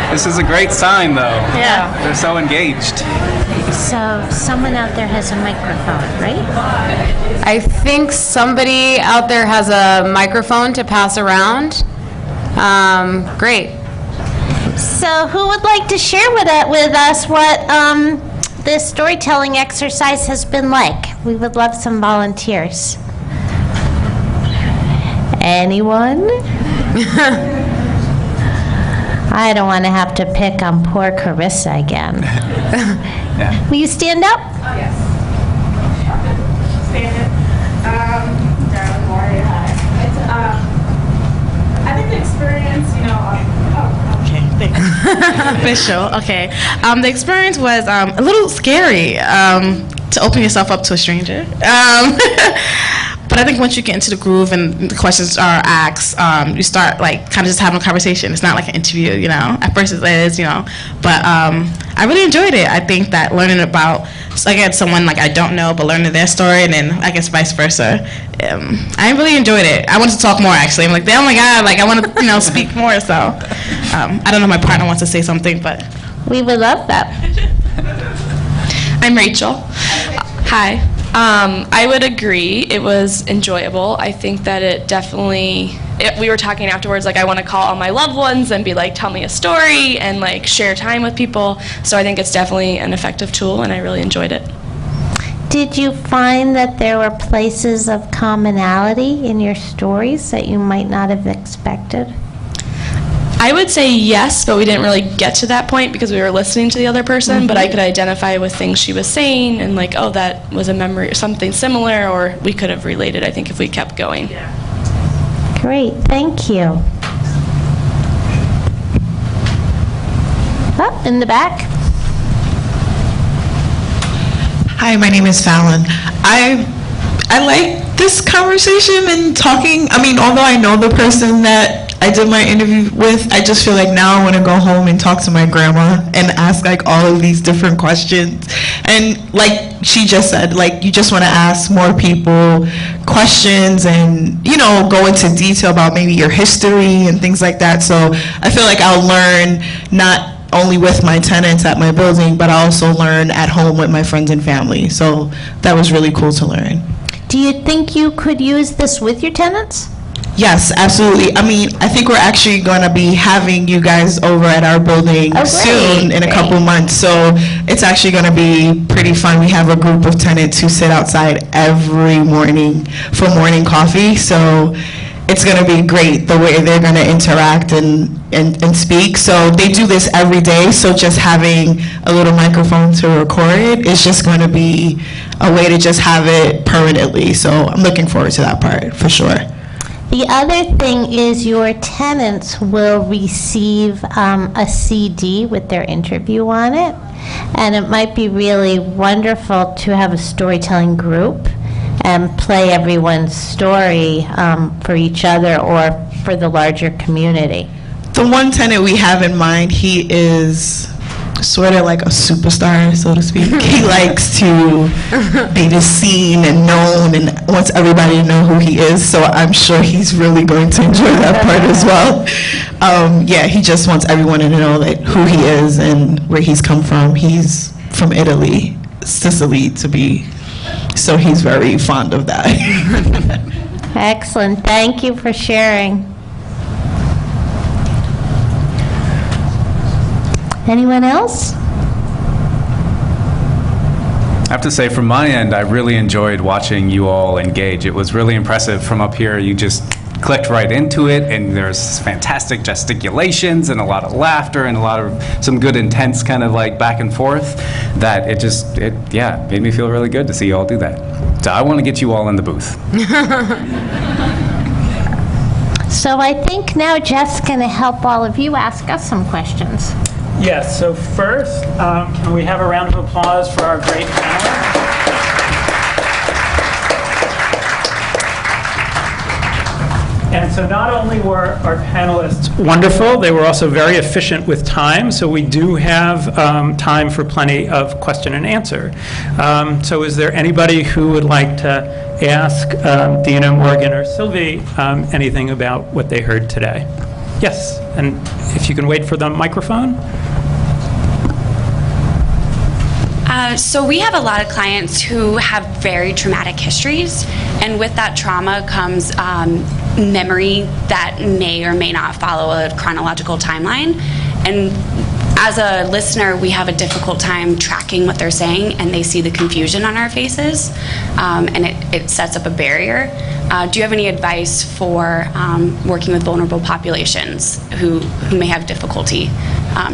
This is a great sign, though. Yeah. They're so engaged. So someone out there has a microphone, right? I think somebody out there has a microphone to pass around. Great. So who would like to share with us what this storytelling exercise has been like? We would love some volunteers. Anyone? I don't want to have to pick on poor Carissa again. Yeah. Will you stand up? Oh, yes. Stand it. Darling Lori, hi. I think the experience, okay, thanks. Official, okay. The experience was a little scary to open yourself up to a stranger. But I think once you get into the groove and the questions are asked, you start like kind of just having a conversation. It's not like an interview, At first it is, But I really enjoyed it. I think that learning about, again, someone like I don't know, but learning their story, and then I guess vice versa. I really enjoyed it. I wanted to talk more, actually. I'm like, oh my God, like I want to, speak more. So I don't know if my partner wants to say something, but we would love that. I'm Rachel. Hi. I would agree. It was enjoyable. I think that it definitely, we were talking afterwards, like I want to call all my loved ones and be like, tell me a story and like share time with people. So I think it's definitely an effective tool and I really enjoyed it. Did you find that there were places of commonality in your stories that you might not have expected? I would say yes, but we didn't really get to that point because we were listening to the other person, but I could identify with things she was saying and like, oh, that was a memory or something similar, or we could have related, I think, if we kept going. Great, thank you. Up in the back. Hi, my name is Fallon. I like this conversation and talking. I mean, although I know the person that I did my interview with, I just feel like now I want to go home and talk to my grandma and ask like all of these different questions. And like she just said, like you just want to ask more people questions and, go into detail about maybe your history and things like that. So I feel like I'll learn not only with my tenants at my building, but I also learn at home with my friends and family. So that was really cool to learn. Do you think you could use this with your tenants? Yes, absolutely. I mean, I think we're actually going to be having you guys over at our building soon in a couple months. So it's actually going to be pretty fun. We have a group of tenants who sit outside every morning for morning coffee. So it's going to be great the way they're going to interact and speak. So they do this every day. So just having a little microphone to record it is just going to be a way to just have it permanently. So I'm looking forward to that part for sure. The other thing is your tenants will receive a CD with their interview on it, and it might be really wonderful to have a storytelling group and play everyone's story for each other or for the larger community. The one tenant we have in mind, he is sort of like a superstar, so to speak. He likes to be seen and known and wants everybody to know who he is, so I'm sure he's really going to enjoy that part as well. Yeah, he just wants everyone to know that who he is and where he's come from. He's from Italy, Sicily to be, so he's very fond of that. Excellent. Thank you for sharing. Anyone else? I have to say, from my end, I really enjoyed watching you all engage. It was really impressive from up here. You just clicked right into it, and there's fantastic gesticulations and a lot of laughter and a lot of some good intense kind of like back and forth that it made me feel really good to see you all do that. So I want to get you all in the booth. So I think now Jeff's going to help all of you ask us some questions. Yes, so first, can we have a round of applause for our great panelists? And so not only were our panelists wonderful, they were also very efficient with time, so we do have time for plenty of question and answer. So is there anybody who would like to ask Dina, Morgan, or Sylvie anything about what they heard today? Yes, and if you can wait for the microphone. So we have a lot of clients who have very traumatic histories, and with that trauma comes memory that may or may not follow a chronological timeline. And as a listener, we have a difficult time tracking what they're saying, and they see the confusion on our faces, and it sets up a barrier. Do you have any advice for working with vulnerable populations who may have difficulty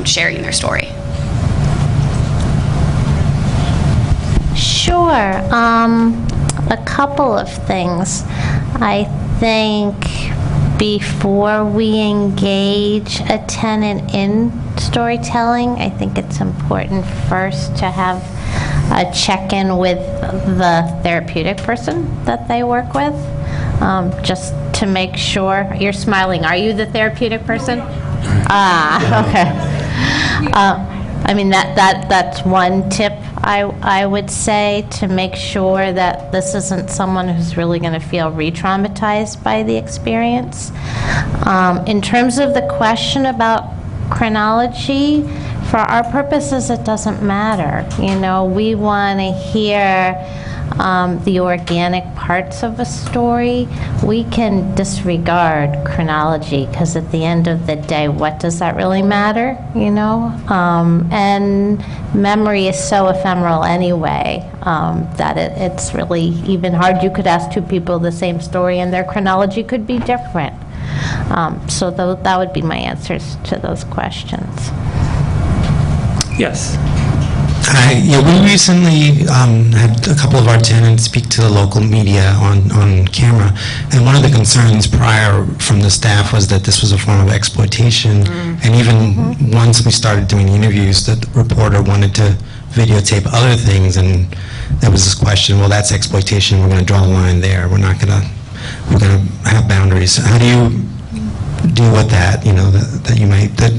sharing their story? Sure. A couple of things. I think before we engage a tenant in storytelling, I think it's important first to have a check-in with the therapeutic person that they work with, just to make sure. You're smiling. Are you the therapeutic person? Okay. I mean, that's one tip I would say, to make sure that this isn't someone who's really going to feel re-traumatized by the experience. In terms of the question about chronology, for our purposes, it doesn't matter. You know, we want to hear the organic parts of a story. We can disregard chronology, because at the end of the day, what does that really matter, you know? And memory is so ephemeral anyway, that it's really even hard. You could ask two people the same story and their chronology could be different. So that would be my answers to those questions. Yes. Yeah, we recently had a couple of our tenants speak to the local media on camera, and one of the concerns prior from the staff was that this was a form of exploitation, and even once we started doing interviews, the reporter wanted to videotape other things, and there was this question, well, that's exploitation, we're going to draw a line there, we're going to have boundaries. How do you deal with that, you know, that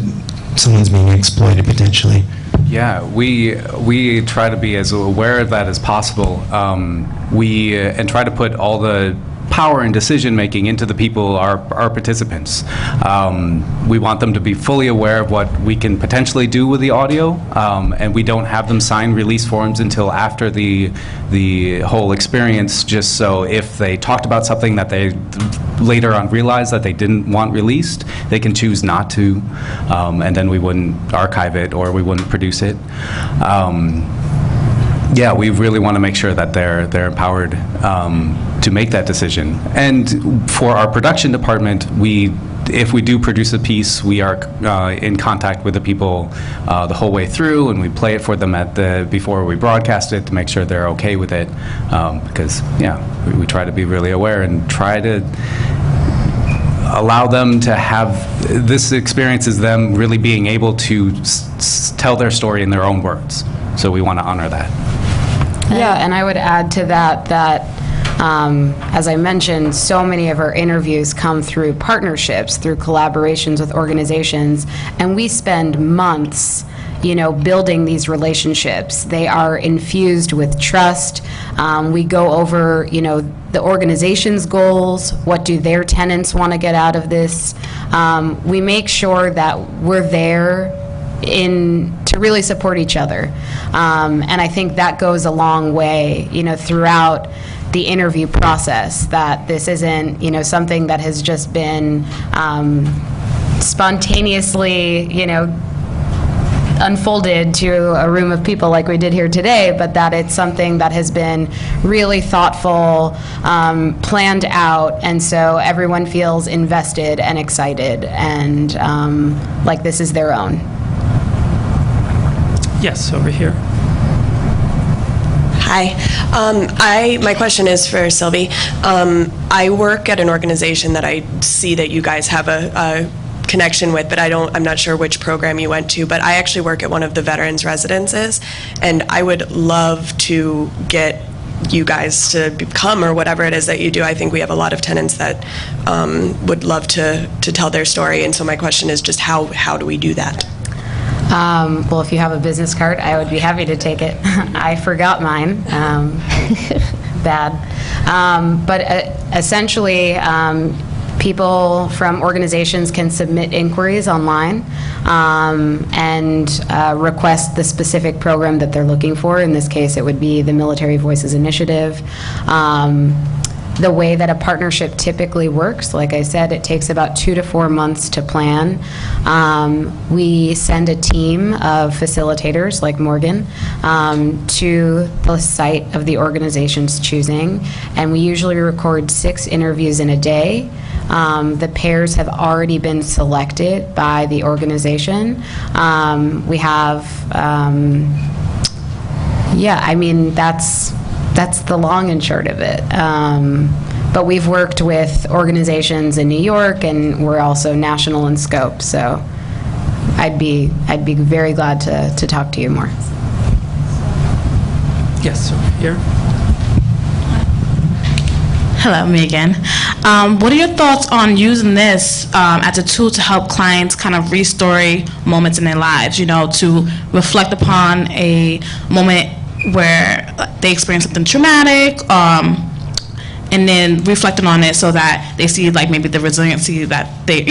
someone's being exploited potentially? Yeah, we try to be as aware of that as possible. And try to put all the power and decision making into the people, our participants. We want them to be fully aware of what we can potentially do with the audio, and we don't have them sign release forms until after the whole experience, just so if they talked about something that they later on realized that they didn't want released, they can choose not to, and then we wouldn't archive it or we wouldn't produce it. Yeah, we really want to make sure that they're empowered to make that decision. And for our production department, if we do produce a piece, we are in contact with the people the whole way through, and we play it for them before we broadcast it to make sure they're okay with it. Because we try to be really aware and try to allow them to have this experience as them really being able to tell their story in their own words. So we want to honor that. Yeah, and I would add to that as I mentioned, so many of our interviews come through partnerships, through collaborations with organizations, and we spend months building these relationships. They are infused with trust. We go over, the organization's goals. What do their tenants want to get out of this? We make sure that we're there to really support each other. And I think that goes a long way, throughout the interview process, that this isn't, something that has just been spontaneously, unfolded to a room of people like we did here today, but that it's something that has been really thoughtful, planned out, and so everyone feels invested and excited and like this is their own. Yes, over here. Hi. My question is for Sylvie. I work at an organization that I see that you guys have a connection with, but I'm not sure which program you went to, but I actually work at one of the veterans residences, and I would love to get you guys to become, or whatever it is that you do. I think we have a lot of tenants that would love to tell their story, and so my question is just how do we do that? Well, if you have a business card, I would be happy to take it. I forgot mine. Bad. But essentially, people from organizations can submit inquiries online and request the specific program that they're looking for. In this case, it would be the Military Voices Initiative. The way that a partnership typically works, like I said, it takes about 2 to 4 months to plan. We send a team of facilitators, like Morgan, to the site of the organization's choosing, and we usually record 6 interviews in a day. The pairs have already been selected by the organization. We have, that's the long and short of it. But we've worked with organizations in New York, and we're also national in scope. So I'd be very glad to talk to you more. Yes, over here. Hello, me again. What are your thoughts on using this as a tool to help clients kind of re-story moments in their lives, to reflect upon a moment where they experience something traumatic, and then reflecting on it so that they see like maybe the resiliency that they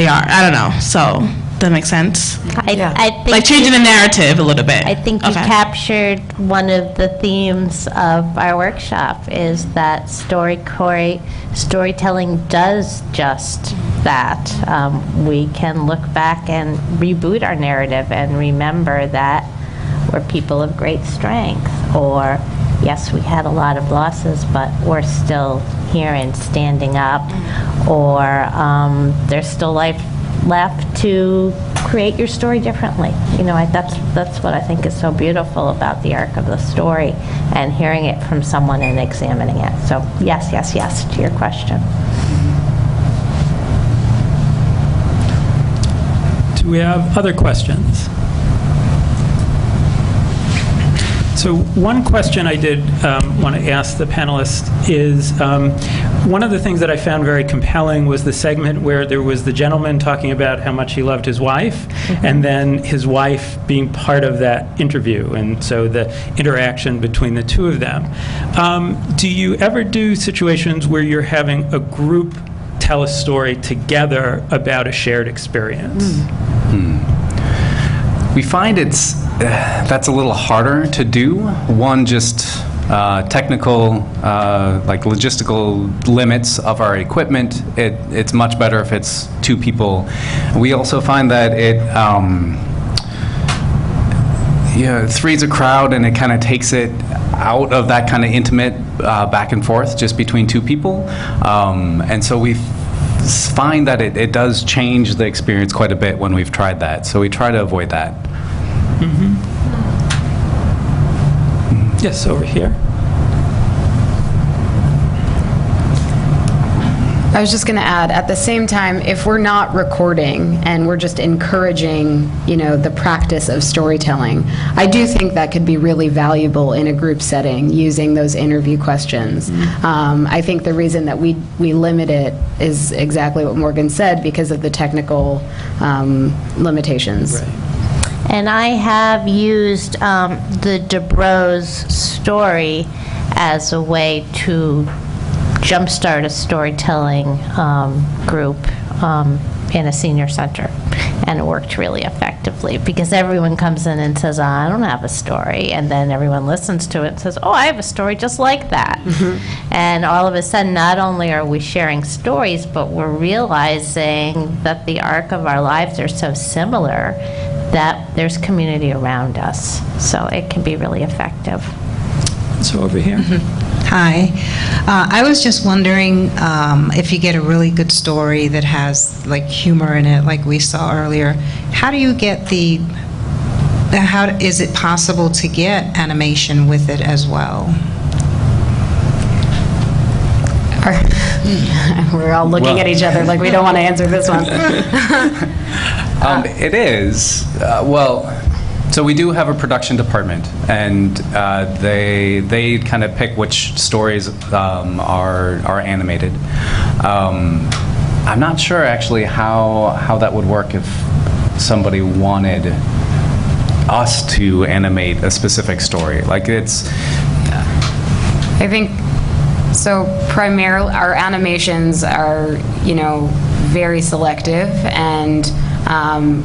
are. I don't know. So that makes sense. I think like changing the narrative a little bit. I think you captured one of the themes of our workshop, is that storytelling does just that. We can look back and reboot our narrative and remember that we're people of great strength, or yes, we had a lot of losses, but we're still here and standing up, or there's still life left to create your story differently. That's what I think is so beautiful about the arc of the story, and hearing it from someone and examining it. So yes to your question. Do we have other questions? So one question I did want to ask the panelists is, one of the things that I found very compelling was the segment where there was the gentleman talking about how much he loved his wife, and then his wife being part of that interview, and so the interaction between the two of them. Do you ever do situations where you're having a group tell a story together about a shared experience? We find that's a little harder to do. One, just technical, like logistical limits of our equipment. It's much better if it's 2 people. We also find that it threes a crowd, and it kind of takes it out of that kind of intimate back and forth just between 2 people. And so we find that it does change the experience quite a bit when we've tried that. So we try to avoid that. Yes, over here. I was just going to add, at the same time, if we're not recording and we're just encouraging, the practice of storytelling, I do think that could be really valuable in a group setting, using those interview questions. I think the reason that we limit it is exactly what Morgan said, because of the technical limitations. Right. And I have used the DeBrose story as a way to jumpstart a storytelling group in a senior center. And it worked really effectively because everyone comes in and says, I don't have a story. And then everyone listens to it and says, oh, I have a story just like that. And all of a sudden, not only are we sharing stories, but we're realizing that the arc of our lives are so similar that there's community around us. So it can be really effective. So over here. Hi. I was just wondering if you get a really good story that has like humor in it, like we saw earlier, how do you get how is it possible to get animation with it as well? We're all looking at each other like we don't want to answer this one. It is. So we do have a production department, and they kind of pick which stories are animated. I'm not sure actually how that would work if somebody wanted us to animate a specific story. Like I think so. Primarily, our animations are very selective and.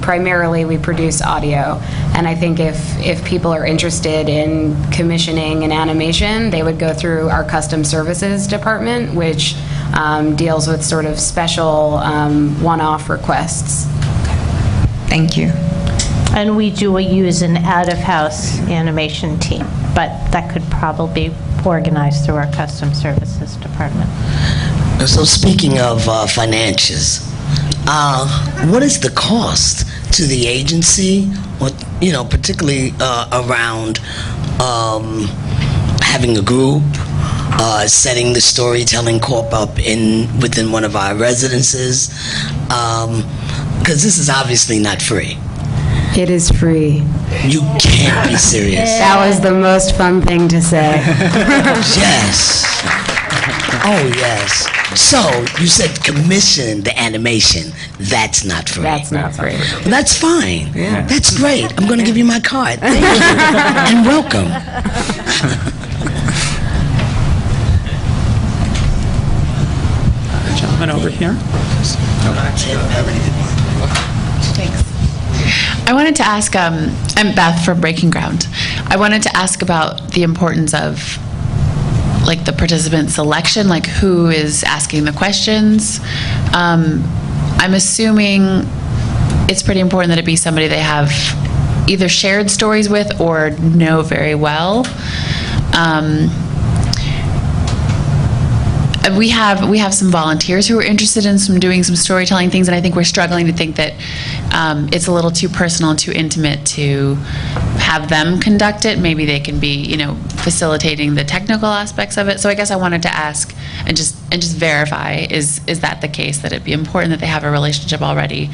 Primarily, we produce audio, and I think if people are interested in commissioning an animation, they would go through our custom services department, which deals with sort of special one-off requests. Thank you. And we do use an out-of-house animation team, but that could probably be organized through our custom services department. So speaking of financials, what is the cost to the agency, or particularly around having a group, setting the storytelling corp up within one of our residences? Because this is obviously not free. It is free. You can't be serious. That was the most fun thing to say. Yes. Oh, yes. So, you said commission the animation. That's not free. That's not free. Well, that's fine. Yeah. That's great. I'm going to give you my card. Thank you. And welcome. Gentleman over here. Thanks. I wanted to ask, I'm Beth from Breaking Ground. I wanted to ask about the importance of like the participant selection, like who is asking the questions. I'm assuming it's pretty important that it be somebody they have either shared stories with or know very well. We have some volunteers who are interested in doing some storytelling things, and I think we're struggling to think that it's a little too personal and too intimate to have them conduct it. Maybe they can be, facilitating the technical aspects of it. So I guess I wanted to ask and just verify: is that the case? That it'd be important that they have a relationship already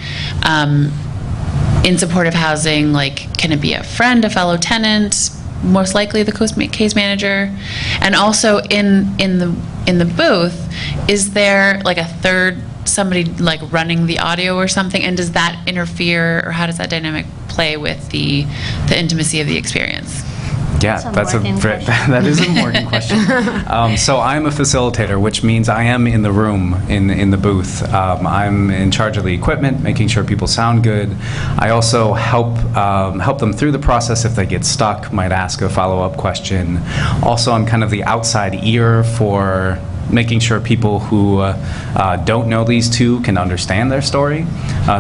in supportive housing? Like, can it be a friend, a fellow tenant? Most likely the case manager. And also in the booth, is there like a third somebody like running the audio or something, and does that interfere, or how does that dynamic play with the intimacy of the experience? Yeah, that is a Morgan question. So I'm a facilitator, which means I am in the room, in the booth. I'm in charge of the equipment, making sure people sound good. I also help them through the process if they get stuck, might ask a follow-up question. Also, I'm kind of the outside ear for making sure people who don't know these two can understand their story.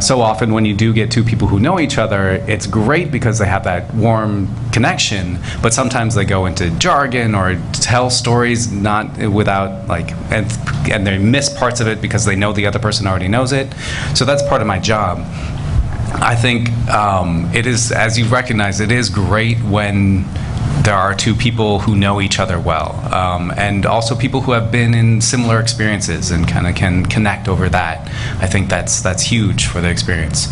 So often when you do get two people who know each other, it's great because they have that warm connection, but sometimes they go into jargon or tell stories not without and they miss parts of it because they know the other person already knows it. So that's part of my job. I think it is, as you recognize, it is great when there are two people who know each other well, and also people who have been in similar experiences and kind of can connect over that. I think that's huge for the experience.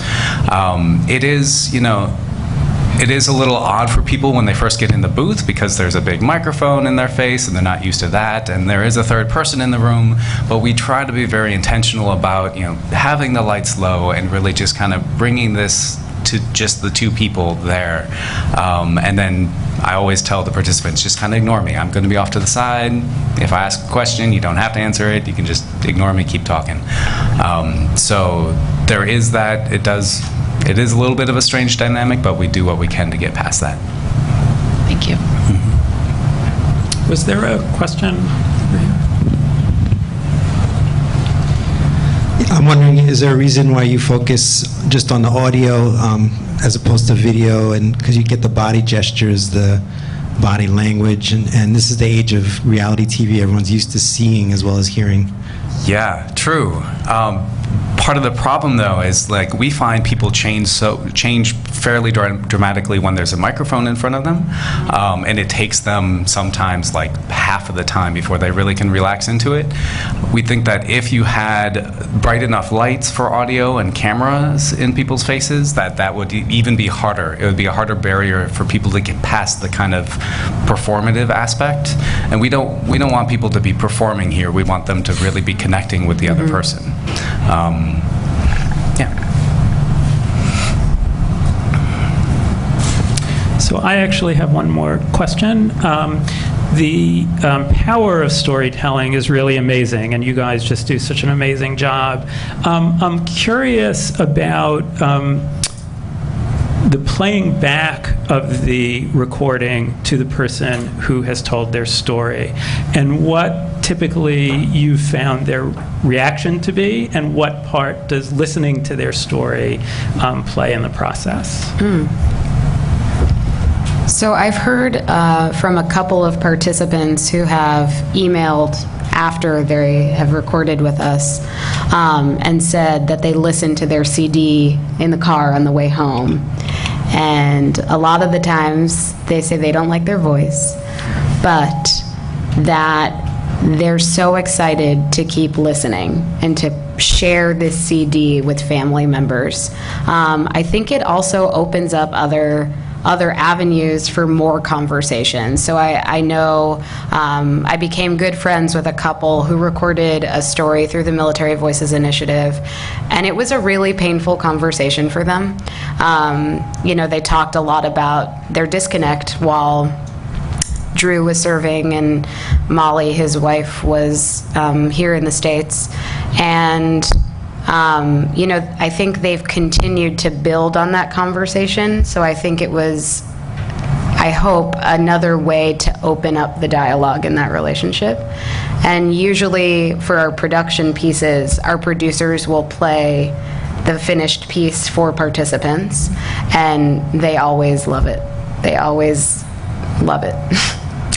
It is, it is a little odd for people when they first get in the booth because there's a big microphone in their face and they're not used to that, and there is a third person in the room, but we try to be very intentional about having the lights low and really just kind of bringing this to just the two people there. And then I always tell the participants, just kind of ignore me. I'm going to be off to the side. If I ask a question, you don't have to answer it. You can just ignore me, keep talking. So there is that. It is a little bit of a strange dynamic, but we do what we can to get past that. Thank you. Was there a question? I'm wondering, is there a reason why you focus just on the audio as opposed to video? And because you get the body gestures, the body language, and this is the age of reality TV. Everyone's used to seeing as well as hearing. Yeah, true. Part of the problem, though, is like we find people change fairly dramatically when there's a microphone in front of them, and it takes them sometimes like half of the time before they really can relax into it. We think that if you had bright enough lights for audio and cameras in people's faces, that would even be harder. It would be a harder barrier for people to get past the kind of performative aspect. And we don't want people to be performing here. We want them to really be connecting with the other person. So I actually have one more question. The power of storytelling is really amazing, and you guys just do such an amazing job. I'm curious about the playing back of the recording to the person who has told their story, and what typically you found their reaction to be, and what part does listening to their story play in the process? So I've heard from a couple of participants who have emailed after they have recorded with us and said that they listened to their CD in the car on the way home. And a lot of the times they say they don't like their voice, but that they're so excited to keep listening and to share this CD with family members. I think it also opens up other avenues for more conversations. So I know I became good friends with a couple who recorded a story through the Military Voices Initiative, and it was a really painful conversation for them. They talked a lot about their disconnect while Drew was serving and Molly, his wife, was here in the States. And I think they've continued to build on that conversation. So I think it was, I hope, another way to open up the dialogue in that relationship. And usually for our production pieces, our producers will play the finished piece for participants, and they always love it. They always love it.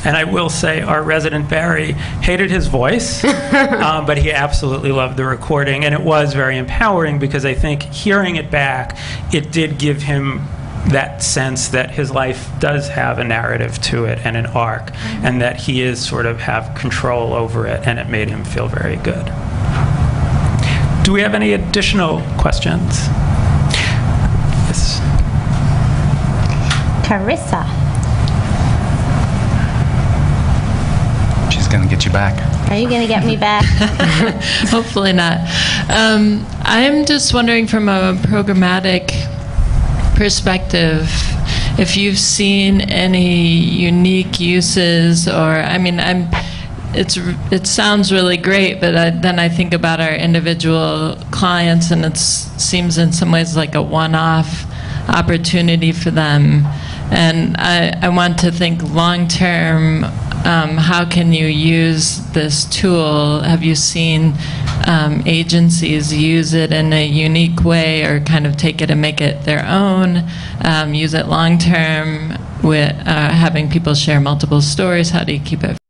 And I will say our resident Barry hated his voice, but he absolutely loved the recording. And it was very empowering because I think hearing it back, it did give him that sense that his life does have a narrative to it and an arc, and that he is sort of have control over it, and it made him feel very good. Do we have any additional questions? Yes. Carissa. Going to get you back. Are you going to get me back? Hopefully not. I'm just wondering from a programmatic perspective if you've seen any unique uses, or it sounds really great, but then I think about our individual clients, and it seems in some ways like a one-off opportunity for them. And I want to think long-term, how can you use this tool? Have you seen agencies use it in a unique way, or kind of take it and make it their own, use it long-term with having people share multiple stories? How do you keep it